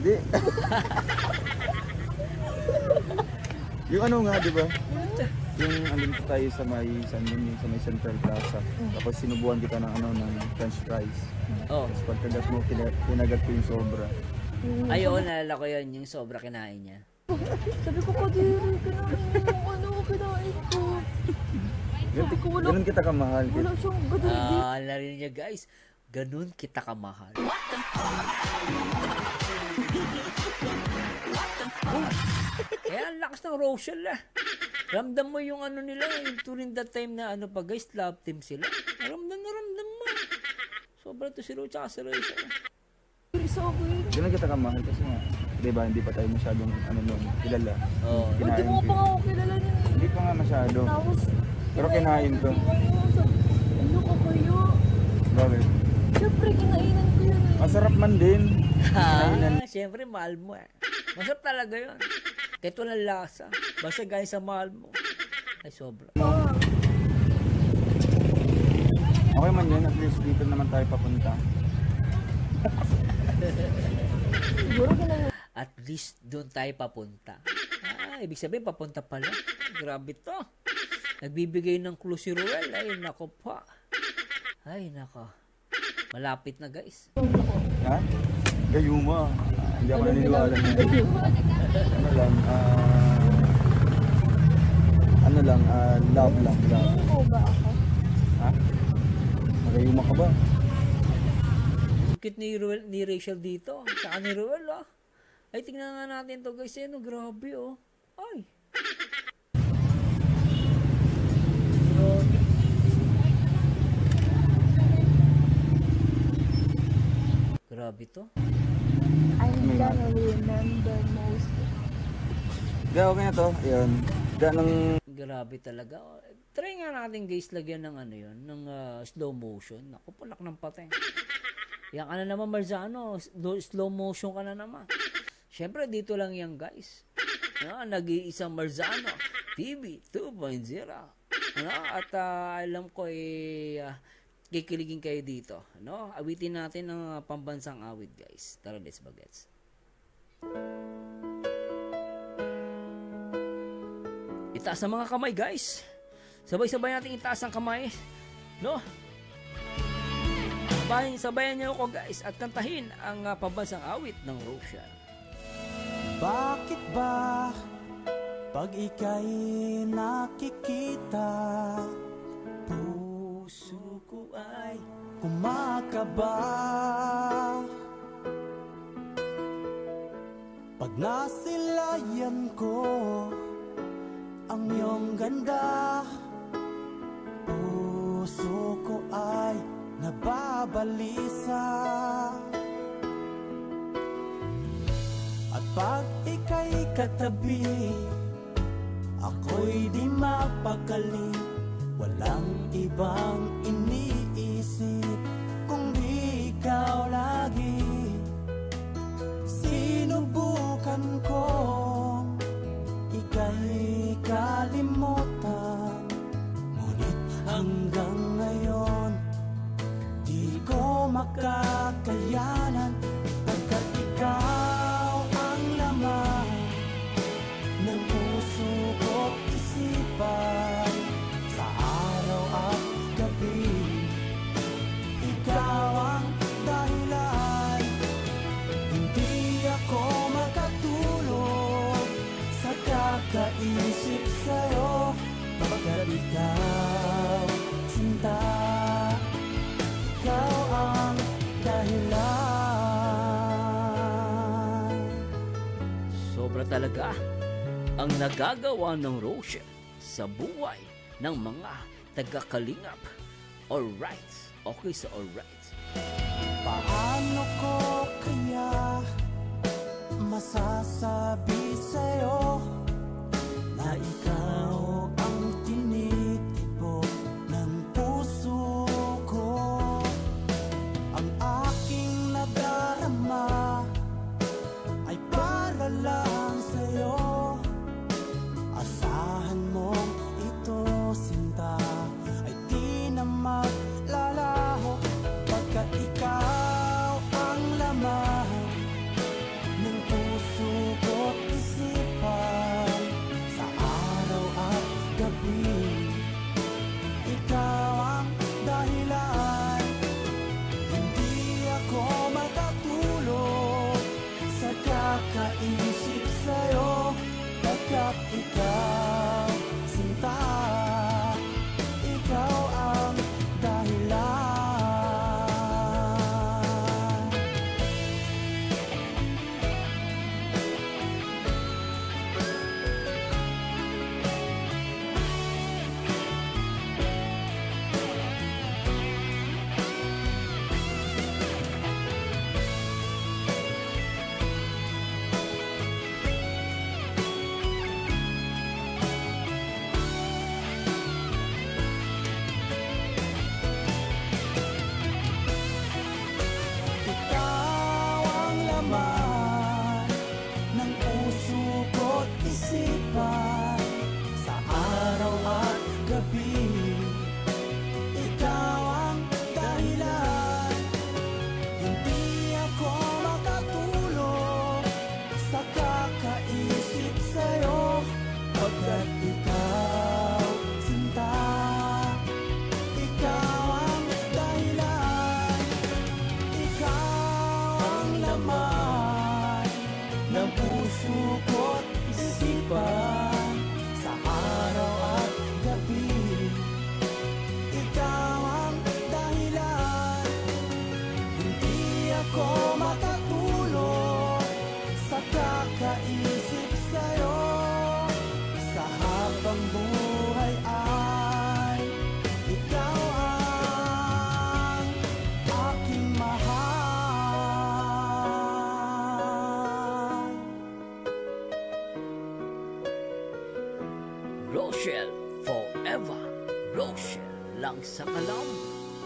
hindi. Yung ano nga, di ba? Yung andun tayo sa may Central Plaza. Tapos sinubuan kita ng ano, ng French fries. Oh. Tapos pagkagat mo, kinagat ko yung sobra. Ay, oo, nalala ko yun. Yung sobra kinain niya. sabi ko, Kadiri, kinain ko. Sabi ko, Ganun kita kamahal. Wala siyang gadali. Narinig niya guys, ganun kita kamahal. Kaya ang lakas ng Rochelle ah. Ramdam mo yung ano nila, yung during that time na ano pa guys, love team sila. Ramdam mo. Sobra to si Ro tsaka si Rachel. Ganun kita kamahal kasi nga, diba, hindi pa tayo masyadong ano nun, kilala. Oo. Hindi mo pa ako kilala niya. Hindi pa nga masyado. Tapos, Pero kinain ko. Ano ko kayo? Bakit? Siyempre, kinainan ko yun eh. Masarap man din. Siyempre, mahal mo eh. Masarap talaga yun. Kahit walang lasa. Basta guys sa mahal mo. Ay, sobra. Okay man yun, at least dito naman tayo papunta. At least doon tayo papunta. Ibig sabihin, papunta pala. Grabe to. Nagbibigay ng clue si Ruel. Ay, nako pa. Ay, nako. Malapit na, guys. Ha? Gayuma. Hindi ako naniniwala na. Love lang. Oo ba ako? Ha? Gayuma ka ba? Cute ni Rachel dito. Saka ni Ruel, ah. Ay, tingnan nga natin to, guys. Ano, grabe, oh. Ay. Grabe to. I'm gonna remember most. Okay na to. Ayun. Grabe talaga. Try nga natin guys lagyan ng ano yun, ng slow motion. Naku, pulak ng patay. Yan ka na naman, Marzano. Slow motion ka na naman. Siyempre, dito lang yan guys. Nag-iisang Marzano. TV 2.0. At alam ko kikiligin kayo dito. Awitin natin ang pambansang awit guys. Tara, let's bagets. Itaas ang mga kamay guys. Sabay-sabay natin itaas ang kamay. Sabayan niyo ako guys at kantahin ang pambansang awit ng Rochelle. Bakit ba pag ika'y nakikita, puso ko ay kumakaba? Pag nasilayan ko ang iyong ganda, puso ko ay nababalisa. At pag ika'y katabi, ako'y di mapakali. Walang ibang iniisip kundi ikaw lagi. Sinubukan ko ika'y kalimutan, ngunit hanggang ngayon di ko makakayanan. Pagkat ikaw ang laman ng puso ko't isipan, sa araw at gabi sobra talaga ang nagagawa ng Rochelle sa buhay ng mga taga-Kalingap. Alright, okay sa alright. Paano ko kaya masasabi sa'yo na ikaw ang tinitibok ng puso ko? Ang aking nadarama ay para lang sa'yo. Asahan mo ito, sinta, ay di na maglalaho pagkat ikaw ang laman ng puso ko't isipan. Sa araw at gabi, ikaw ang dahilan. Hindi ako matatulog sa kakaisip sa'yo, pagkat ikaw, sinta, ikaw ang dahilan. Ikaw ang laman ng puso ko't isipan. Sa araw at gabi, ikaw ang dahilan. Hindi ako makatulog sa kakaisip sa'yo, pagkat ikaw, sinta, ikaw ang dahilan. Ikaw ang laman ng puso ko't isipan. Sa araw at gabi, ikaw ang dahilan. Hindi ako makatulog sa kakaisip sa'yo. Sa habang buhay ay ikaw ang aking mahal. Rochelle forever. Rochelle lang sa kalam.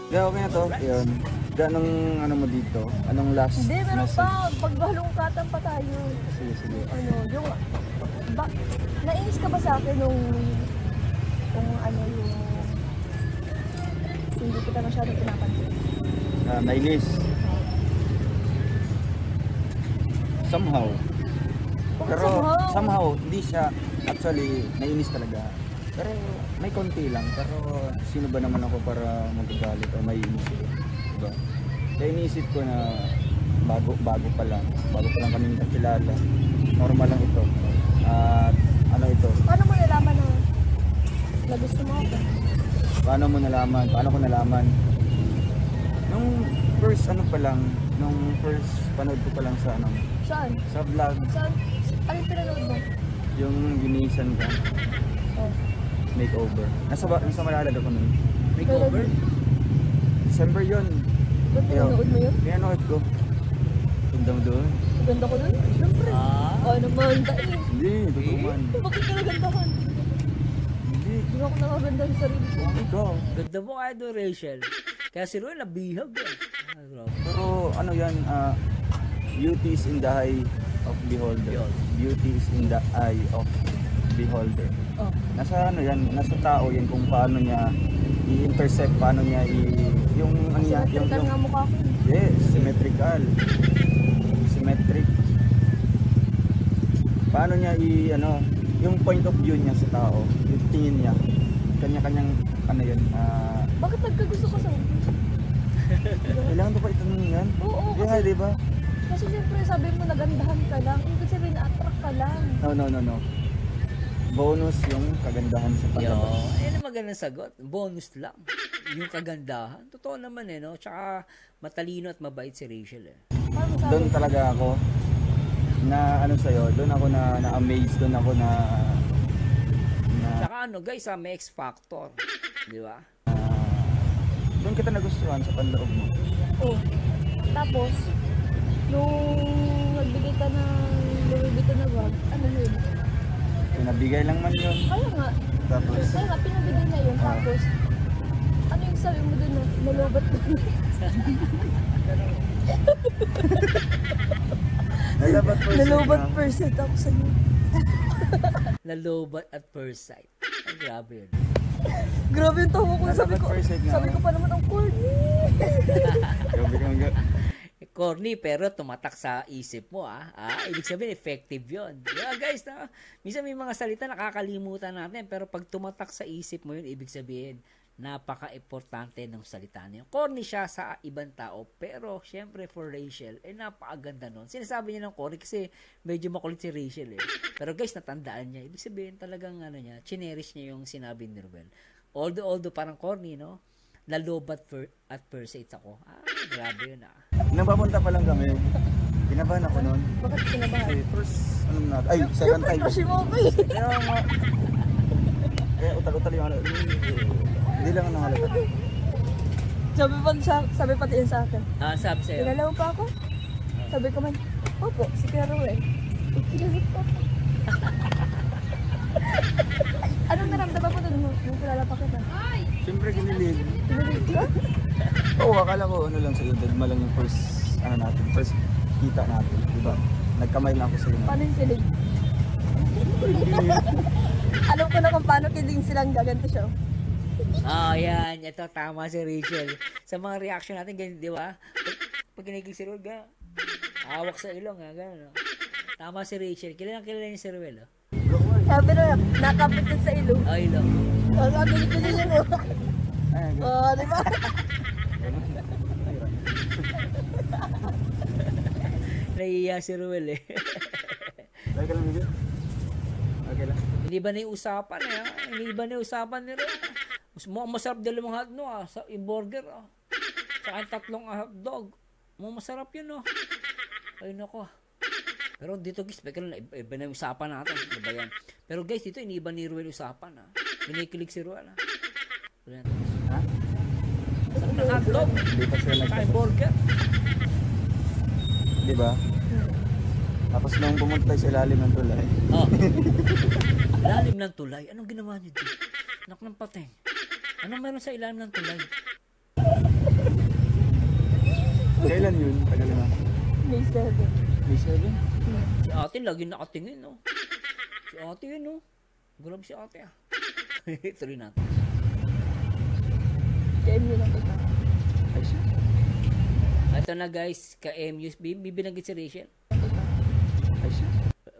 Yeah, okay na to. Yun. Anong ano mo dito? Anong last Hindi, meron message? pa. Pagbalungkatan pa tayo. Sige, sige. Ano, yung... nainis ka ba sa akin nung ano yung... hindi kita masyadong pinapansin? Nainis. Somehow. Pero somehow, hindi siya actually nainis talaga. Pero may konti lang. Pero sino ba naman ako para magagalit o may inis? Diba? Kaya iniisip ko na bago pa lang kami nakilala. Normal lang ito. At ano ito? Paano mo nalaman na gusto mo ako? Paano ko nalaman? Nung first panood ko pa lang sa ano? Saan? Sa vlog. Saan? Ano yung pinanood mo? Yung ginisan ka. Oh. Makeover. Nasa Malalaga ko nun. Makeover? December yun. Ba't pinanood mo yun? Pinanood ko. Ganda mo doon. Ganda ko dun? Siyempre. Oo naman, dahil. Hindi, totoo man. Bakit ka nagandahan? Hindi ako nakaganda sa sarili ko. Ikaw. Ganda mo kaya doon, Rachel. Kaya si Roy nabihag yan. Pero ano yan, beauty is in the eye of beholder. Beauty is in the eye of beholder. Oh. Nasa ano yan, nasa tao yan kung paano niya i-intercept, paano niya yung ano yan, yung nga mukha ko. yes, symmetrical. Symmetric. Paano niya yung point of view niya sa tao, yung tingin niya, kanya-kanyang ano yun. Bakit nagkagusto ka sa akin? Kailangan ba itanong yan? Oo, kasi diba? Kasi siyempre sabi mo nagandahan ka lang, ibig sabihin na-attract ka lang. No. Bonus yung kagandahan sa paglabas. Ayun ang magandang sagot. Bonus lang. Yung kagandahan. Totoo naman no? Tsaka matalino at mabait si Rachel Doon talaga ako na ano sa'yo, doon ako na-amaze, doon ako na Tsaka ano guys, may X factor. Di ba? doon kita nagustuhan sa panloob mo. Oh. Tapos, nung nagbigay ka ng Louis Vuitton na bag, ano yun? Pinabigay lang man yun. Kaya nga. Tapos, Kaya nga, pinabigay na yun. Tapos, ano yung sabi mo dun na nalobat mo? Nalobat first sight ako sa'yo. Nalobat at first sight. Ay, grabe yun. Grabe yung tawa ko. Sabi ko pa naman ang corny. Grabe kang Corny pero tumatak sa isip mo ibig sabihin effective yun. Yeah, guys, minsan may mga salita nakakalimutan natin pero pag tumatak sa isip mo yun, ibig sabihin napaka-importante ng salita niyo. Corny siya sa ibang tao pero syempre for Rachel napakaganda nun. Sinasabi niya ng corny kasi medyo makulit si Rachel Pero guys, natandaan niya. Ibig sabihin talagang niya, chinerish niya yung sinabi ni Ruel. Although parang corny, no? Nalobat at first sight ako. Grabe yun Napapunta pa lang kami. Kinabahan ako noon. Bakit kinabahan? First, second time. Kasi mo ba Kaya nga. Kaya utal-utal yung hindi lang ang halata. Sabi pati yun sa akin. Sabi sa'yo. Pinalaw pa ako. Sabi ko man, opo, si Kuya Ruel. Kinalit pa ako. Anong naramdaman mo doon nung kilala pa kita? Siyempre kinilig. Kinilig ka? Oo, akala ko lang sa'yo. Dagma lang yung first kita natin. Diba? Nagkamay lang ako sa'yo. Paano yung kilig? Alam ko na kung paano kilig silang gaganto siya. Yan. Ito, tama si Rachel. Sa mga reaction natin, ganyan, di ba? Pag kinilig si Ruel, hawak sa ilong, gano'n. Tama si Rachel. Kilala niya si Ruel, Pero nakapit sa ilong. Ilong. Kilig mo. Di ba? Naiiya si Ruel Okay lang, Miguel? Okay lang. Hindi ba na yung usapan Hindi ba na yung usapan ni Ruel? Masarap dalawang hotdog yung burger Saka yung tatlong hotdog. Masarap yun Ayun ako Pero dito guys, iba na yung usapan natin. Diba yan? Pero guys, dito iniba ni Ruel usapan Kinikilig si Ruel Ha? Masarap na hotdog. Saka yung burger. Diba? Tapos nung pumunta tayo sa ilalim ng tulay. Ilalim ng tulay? Anong ginawa niyo dito? Anak ng pateng. Anong meron sa ilalim ng tulay? Kailan yun? Tagal na. May 7. May 7? Si ate lagi nakatingin Si ate yun Grabe si ate Tuloy natin. KMU lang kita. Ay siya. Ito na guys, ka-MU. Bibinagin si Rachel. Ay siya.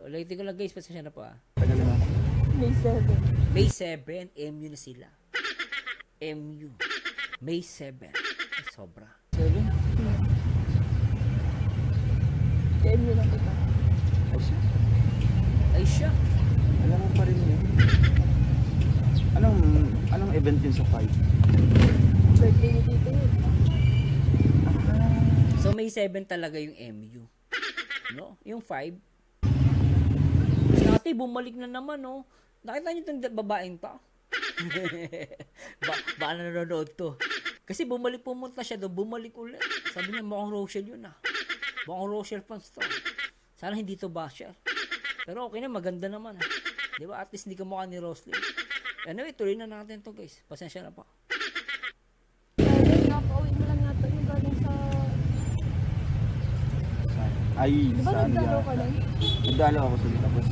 Ulitin ko lang guys, pasensya na po Tagal na. May 7. May 7, MU na sila. MU. May 7. Sobra. 7? KMU lang kita. Ay siya. Ay siya. Alam mo pa rin yun. Anong event yun sa 5? Birthday ni Tito yun. So may 7 talaga yung MU. No? Yung 5. Si ate bumalik na naman Nakita niyo itong babaeng to? Baka nanonood to. Kasi pumunta siya doon, bumalik ulit. Sabi niya, mukhang Rochelle yun Mukhang Rochelle fans to. Sana hindi to basher. Pero okay na, maganda naman Di ba? At least hindi ka mukha ni Roslyn. Anyway, tuloy na natin to guys. Pasensya na po. Nakauwi mo lang natin yung galing sa... Ay, Di ba nagdalo ka lang? Nagdalo ako sa tapos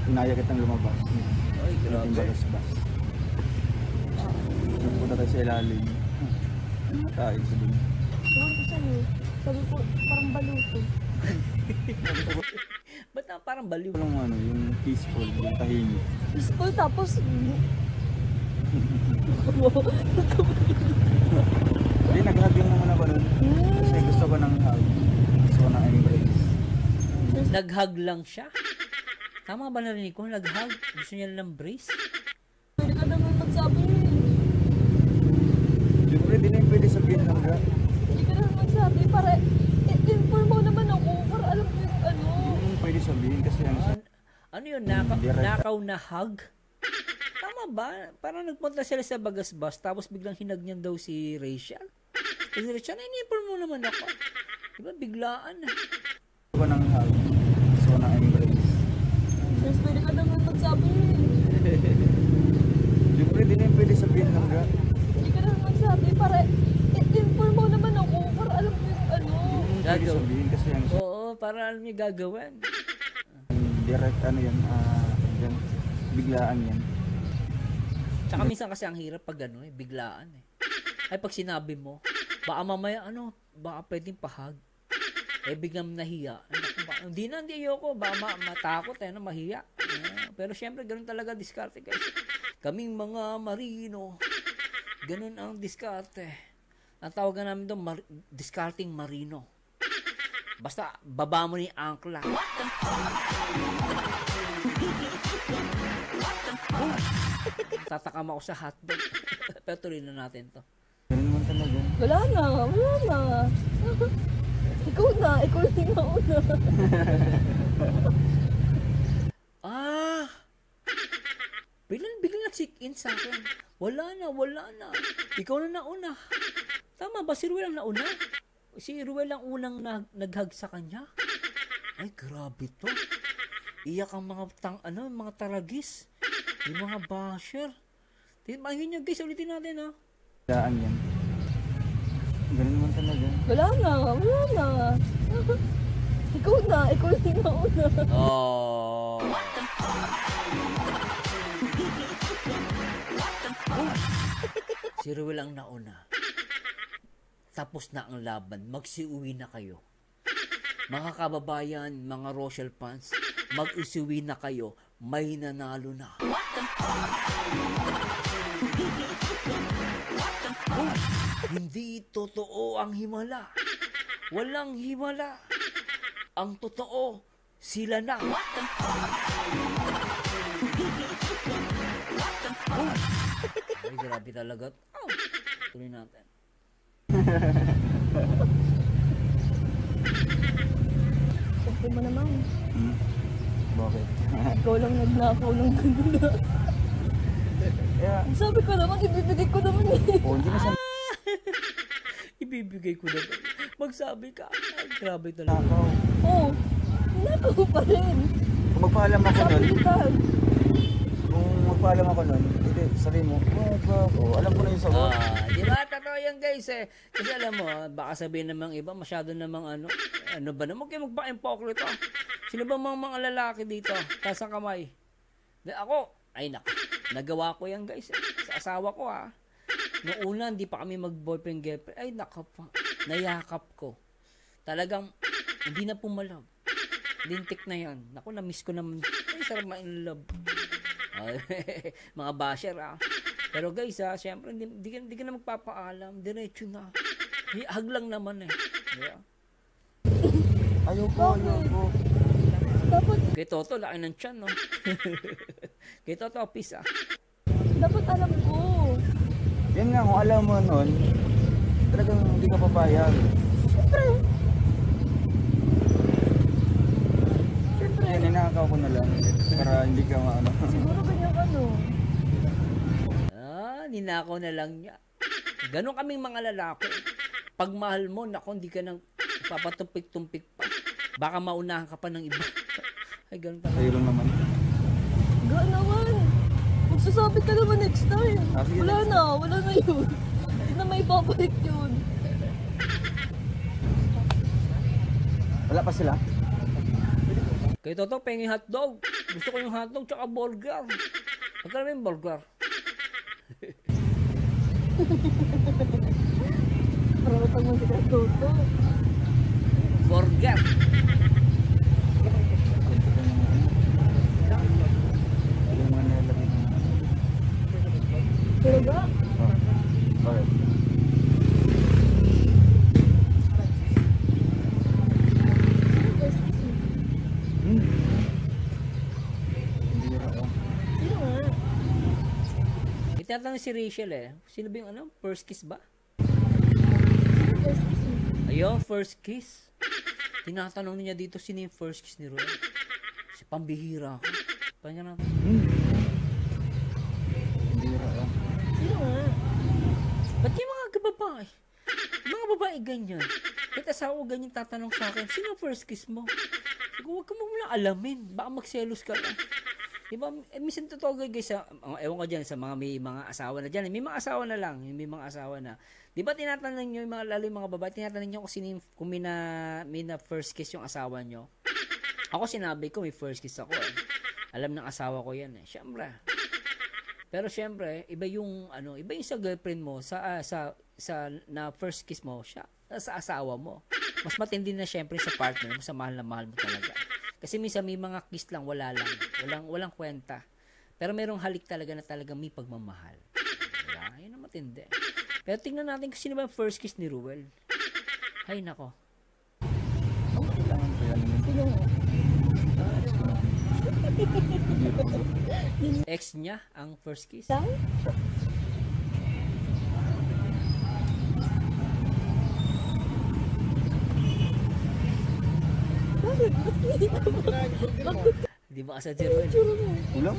inaya kitang lumabas. Ay, grabe. Yung balas-bas. Nagpunta tayo sa ilalim. Kain sa dun. Sabi ko sa'yo, sabi ko, parang baluto. Ba't parang baliw? Yung peaceful, yung tahimik. Peaceful, tapos... Hindi, nag-hug yung naman ako nun. Kasi gusto ko ng hug. Gusto ko ng embrace. Nag-hug lang siya? Tama ba narinig ko? Nag-hug? Gusto niya ng brace? Pwede ka naman magsabi. Siyempre, di na yung pwede sabihin hanggang. Hindi ka naman magsabi. Para, inform mo naman ako. Para alam mo yung yun? Nakaw na hug? Tama ba? Parang nagpunta sila sa Bagasbas tapos biglang hinag niyan daw si Rachel. Kasi Rachel, in-inform mo naman ako. Diba, biglaan na. Gusto ko ng hug. Gusto ko ng embrace. Mas pwede ka naman magsabi. Di na yung pwede sabihin lang ga. Hindi ka naman magsabi para inform mo naman ako para alam ko yung ano. Pwede sabihin kasi yan. Oo, para alam niyo gagawin. Direct ano yan, biglaan yan. Tsaka minsan kasi ang hirap pag ano biglaan eh. Ay pag sinabi mo, baka mamaya baka pwedeng pahag. Biglang nahiya. Hindi ayoko, baka matakot mahiya. Pero syempre ganun talaga diskarte guys. Kaming mga marino, ganun ang diskarte. Ang tawagan namin doon, discarding marino. Basta baba mo ni angkla. Tatakam ako sa hotdog. Pero tuloy na natin to. Ganun man talaga. Wala na. Ikaw na una. Biglang nag-check-in sa akin. Wala na. Ikaw na nauna. Tama ba si Ruel ang nauna? Si Ruel ang unang naghag sa kanya? Ay, grabe to. Iyak ang mga taragis. Yung mga basher. Ayun nyo guys, ulitin natin ha. Biglaan yan. Ganun man talaga. Wala na. Ikaw na una. Oh. Si Ruel ang nauna. Tapos na ang laban. Magsiuwi na kayo. Mga kababayan, mga Rochelle fans, mag-usuwi na kayo. May nanalo na. Hindi totoo ang himala. Walang himala. Ang totoo, sila na. Ay, grabe talaga. Tuloy natin. Siyempre mo naman. Bakit? Ikaw lang nagnakaw ng ganda. Sabi ko naman, ibibigay ko naman hindi na siya. Ibibigay ko naman. Magsabi ka. Ay, grabe talaga. Nakaw pa rin. Kung magpaalam ako nun, sabi mo, alam ko na yung sagot. Diba? Totoo yan guys eh. Kasi alam mo, baka sabihin namang iba, masyado namang ano ba naman kayo magpa-empoklo ito? Sino ba mga lalaki dito? Taas ang kamay. Ako, nagawa ko yan guys eh. Sa asawa ko Noong una, hindi pa kami mag-boyfriend girlfriend. Ay, nayakap ko. Talagang, hindi na pumalag. Lintik na yan. Naku, na-miss ko naman. Ay, sarap ma-in love. Mga basher Pero guys syempre hindi ka na magpapaalam, diretso na. Hag lang naman eh. Yeah. Ayoko. Dapat kay Toto laki ng tiyan no. Kay Toto peace Dapat alam ko. Yan nga, kung alam mo nun, talagang hindi ka papayag. Siyempre. Yan, ninakaw ko na lang para hindi ka maano. Siguro ganyan ninakaw na lang niya. Ganon kaming mga lalaki. Pag mahal mo, hindi ka nang papatumpik-tumpik pa. Baka maunahan ka pa ng iba. Ay, ganon talaga. Sa'yo lang naman. Gaan naman. Magsasabi ka naman next time. Wala na yun. Hindi na may babalik yun. Wala pa sila? Kay Toto, pengi hotdog. Gusto ko yung hotdog tsaka burger. Magkano yung burger? Maramutang mo si Toto. Burger. Pero ba? Bakit? Tinatanong si Rachel sino ba yung first kiss ba? Ayun, first kiss. Tinatanong niya dito sino yung first kiss ni Roy. Si pambihira ako. Pakinggan natin. Sino nga? Ba't yung mga babae? Mga babae ganyan. Kahit asawa ganyan tatanong sa akin, sino first kiss mo? Huwag ka mo muna alamin. Baka magselos ka lang. Diba? Minsan totoo guys, ewan ko dyan sa mga may mga asawa na dyan. May mga asawa na lang. May mga asawa na. Diba tinatanong nyo yung mga, lalo yung mga babae, tinatanong nyo kung may na first kiss yung asawa nyo. Ako sinabi ko, may first kiss ako eh. Alam ng asawa ko yan eh. Siyempre. Pero siyempre, iba yung sa girlfriend mo, sa na first kiss mo, sa asawa mo. Mas matindi na siyempre sa partner mo, sa mahal na mahal mo talaga. Kasi minsan may mga kiss lang, walang kwenta. Pero merong halik talaga na talagang may pagmamahal. Diba? Yun ang matindi. Pero tingnan natin kung sino ba yung first kiss ni Ruel. Ay nako. Ex niya ang first kiss. Di ba kasi si Ruel? Ulam?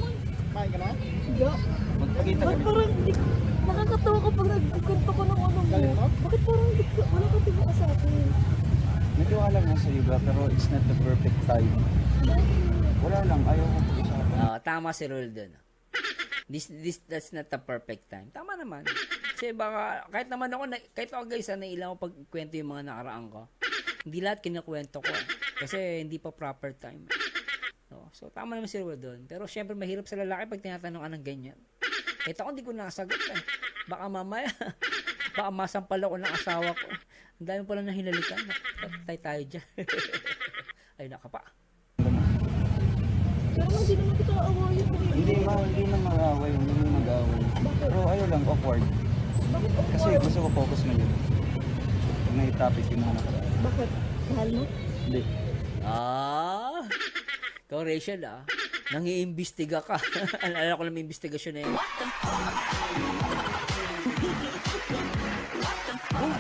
Kain ka na? Hindi. Magpakita ka Ba't parang nakakatawa kapag nagkwento ko ng ano mo? Bakit parang wala ka tiba sa akin? Nagtiwala nga sa iba pero it's not the perfect time. Wala lang, ayaw ko pag-usapan. Tama si Ruel dun. That's not the perfect time. Tama naman. Kasi baka, kahit naman kahit ako guys, nailang ko pagkwento yung mga nakaraan ko. Hindi lahat kinakwento ko. Kasi hindi pa proper time. So, tama naman si Ruel doon. Pero syempre, mahirap sa lalaki pag tinatanong ka ng ganyan. Ito ako, hindi ko nasagot eh. Baka mamaya, baka masampal ako ng asawa ko. Ang dami pala na hinalikan. Patay tayo dyan. Ay, nakapa. Pero hindi naman kita awayin. Hindi na mag-away, hindi na mag-away. Pero ayaw lang, awkward. Kasi gusto ko focus ngayon. Pag na-topic yung mga nakaraan. Bakit? Mahal mo? Hindi. Ikaw, Rachel, nangiimbestiga ka. Alala ko lang may investigasyon na yun.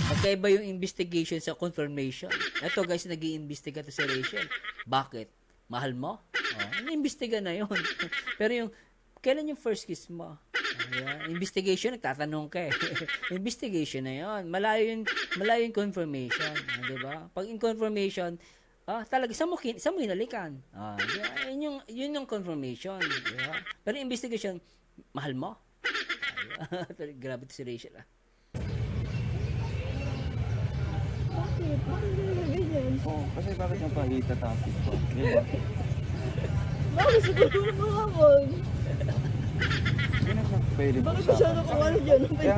Magkaiba yung investigation sa confirmation. Ito guys, nag-iimbestiga to si Rachel. Bakit? Mahal mo? Nag-iimbestiga na yun. Pero yung, kailan yung first kiss mo? Investigation, nagtatanong ka eh. Investigation na yun. Malayo yung confirmation. Diba? Pag in confirmation, talaga, saan mo hinalikan? Yun yung confirmation. Diba? Pero investigation, mahal mo? Grabe to si Rachel. Bakit? Bakit nila ganyan? Kasi bakit yung pahita topic ko? Bakit siguro mahapon? Hindi na siya pwede po Bakit sa masyado kawala dyan? Kaya,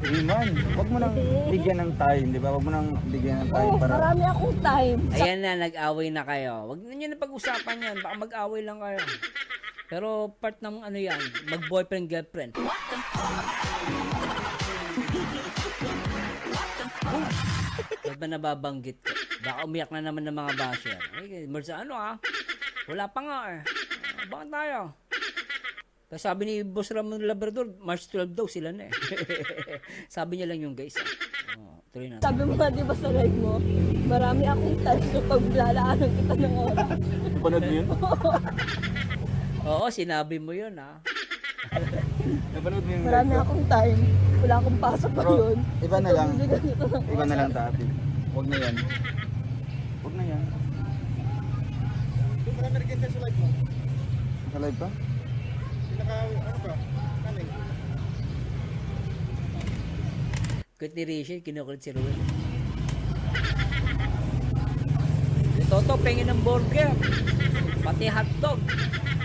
Iman, wag mo nang bigyan ng time, di ba? Wag mo nang bigyan ng time para... Marami akong time. Ayan na, nag-away na kayo. Wag na nyo na pag-usapan yan. Baka mag-away lang kayo. Pero part ng yan, mag-boyfriend, girlfriend. Ba't ba nababanggit ko? Baka umiyak na naman ng mga basher. Ay, Marza, wala pa nga eh. Bakit tayo? Tapos sabi ni Boss Ramon Labrador, March 12 daw sila na eh. Sabi niya lang yung guys. Tuloy na. Sabi mo nga di ba sa live mo, marami akong time so paglalaanan kita ng oras. Napanood mo yun? Oo, sinabi mo yun Napanood mo yun? Marami akong time. Wala akong pasok pa yun. Iba na lang. Iba na lang dati. Huwag na yan. Huwag na yan. Marami rin sa live mo. Sa live ba? Good ni Rachel, kinukulit si Ruel. Toto, pengin ng burger. Pati hotdog.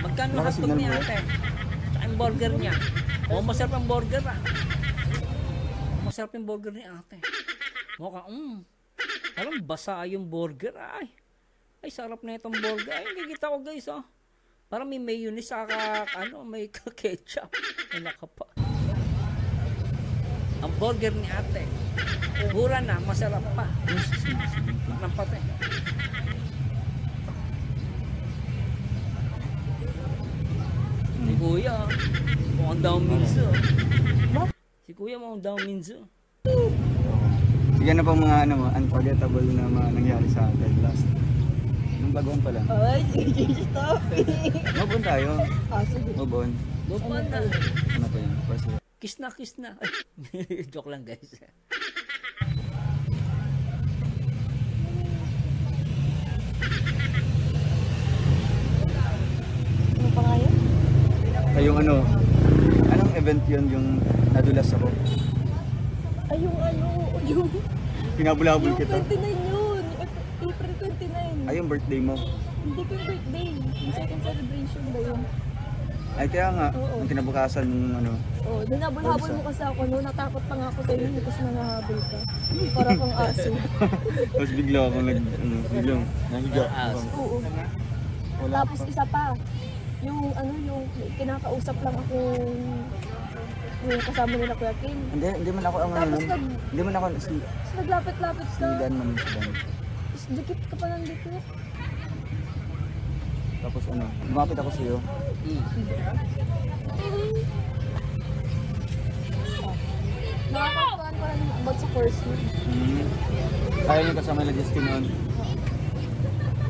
Magkano hotdog niya ate? Tsaka yung burger niya. Masarap ang burger Masarap yung burger ni ate. Mukhang, parang basa yung burger. Ay, sarap na itong burger. Ay, kikita ko guys, Parang may mayonnaise may ketchup. Ay, nakapa. Ang burger ni ate. Mura na, masarap pa. Ng pati. Si Kuya, mukhang daw minso. Si Kuya mukhang daw minso. Sige na pong mga unforgettable na mga nangyari sa akin last. Yung baguhan pa lang. Ay, sige, stop eh. Move on tayo. Sige. Move on. Move on na. Ano pa yun? First year. Kiss na. Ay, joke lang guys. Ano pa nga yun? Ay, yung ano, anong event yun yung nadulas ako? Ay, yung Pinabulabol yung kita. 29 yun. April 29. Ay, yung birthday mo. Hindi ko yung birthday. Yung second celebration ba yun? Ay, kaya nga, Oo. yung kinabukasan yung ano. Oo, dinabol-habol mo kasi ako. No? Natakot pa nga ako sa inyo kasi nangahabol ka. Para kang aso. Tapos bigla ako biglang nahiga. Oo. Tapos isa pa, yung kinakausap lang ako yung kasama nila Kuya King. Hindi man ako ang ano nun. Hindi man ako si Tapos naglapit-lapit ka. Dan man si Dan. Tapos dikit ka pa nandito. Tapos ano, lumapit ako sa iyo. Nakakatuan ko lang about sa course mo. Kaya yung kasama nila Justin noon.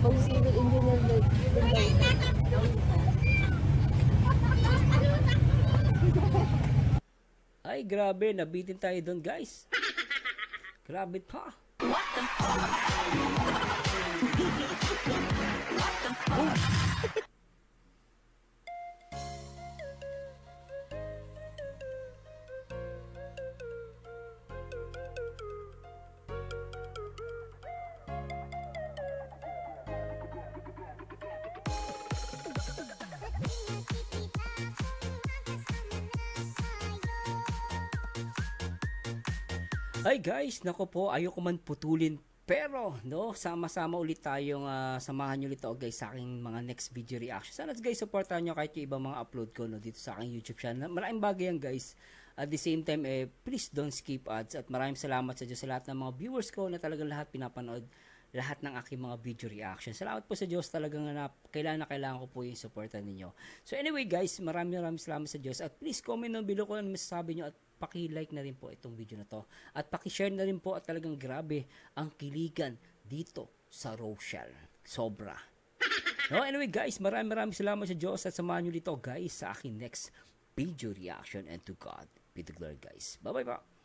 Pag civil engineer din daw. Ay, grabe. Nabitin tayo doon, guys. Grabe pa. Hi guys, nako po, ayoko man putulin pero no, sama-sama ulit tayong samahan nyo ulit ako guys sa aking mga next video reaction. Sana guys, supportan nyo kahit yung ibang mga upload ko no, dito sa aking YouTube channel. Maraming bagay yan guys. At the same time, please don't skip ads. At maraming salamat sa Diyos sa lahat ng mga viewers ko na talagang lahat pinapanood lahat ng aking mga video reaction. Salamat po sa Diyos, talagang kailangan ko po yung supportan ninyo. So anyway guys, maraming salamat sa Diyos. At please comment down below kung ano masasabi nyo at paki-like na rin po itong video na to. At paki-share na rin po at talagang grabe ang kiligan dito sa Rochelle. Sobra. No, anyway guys, maraming salamat sa Diyos at samahan nyo dito guys sa aking next video reaction, and to God be the glory guys. Bye bye po.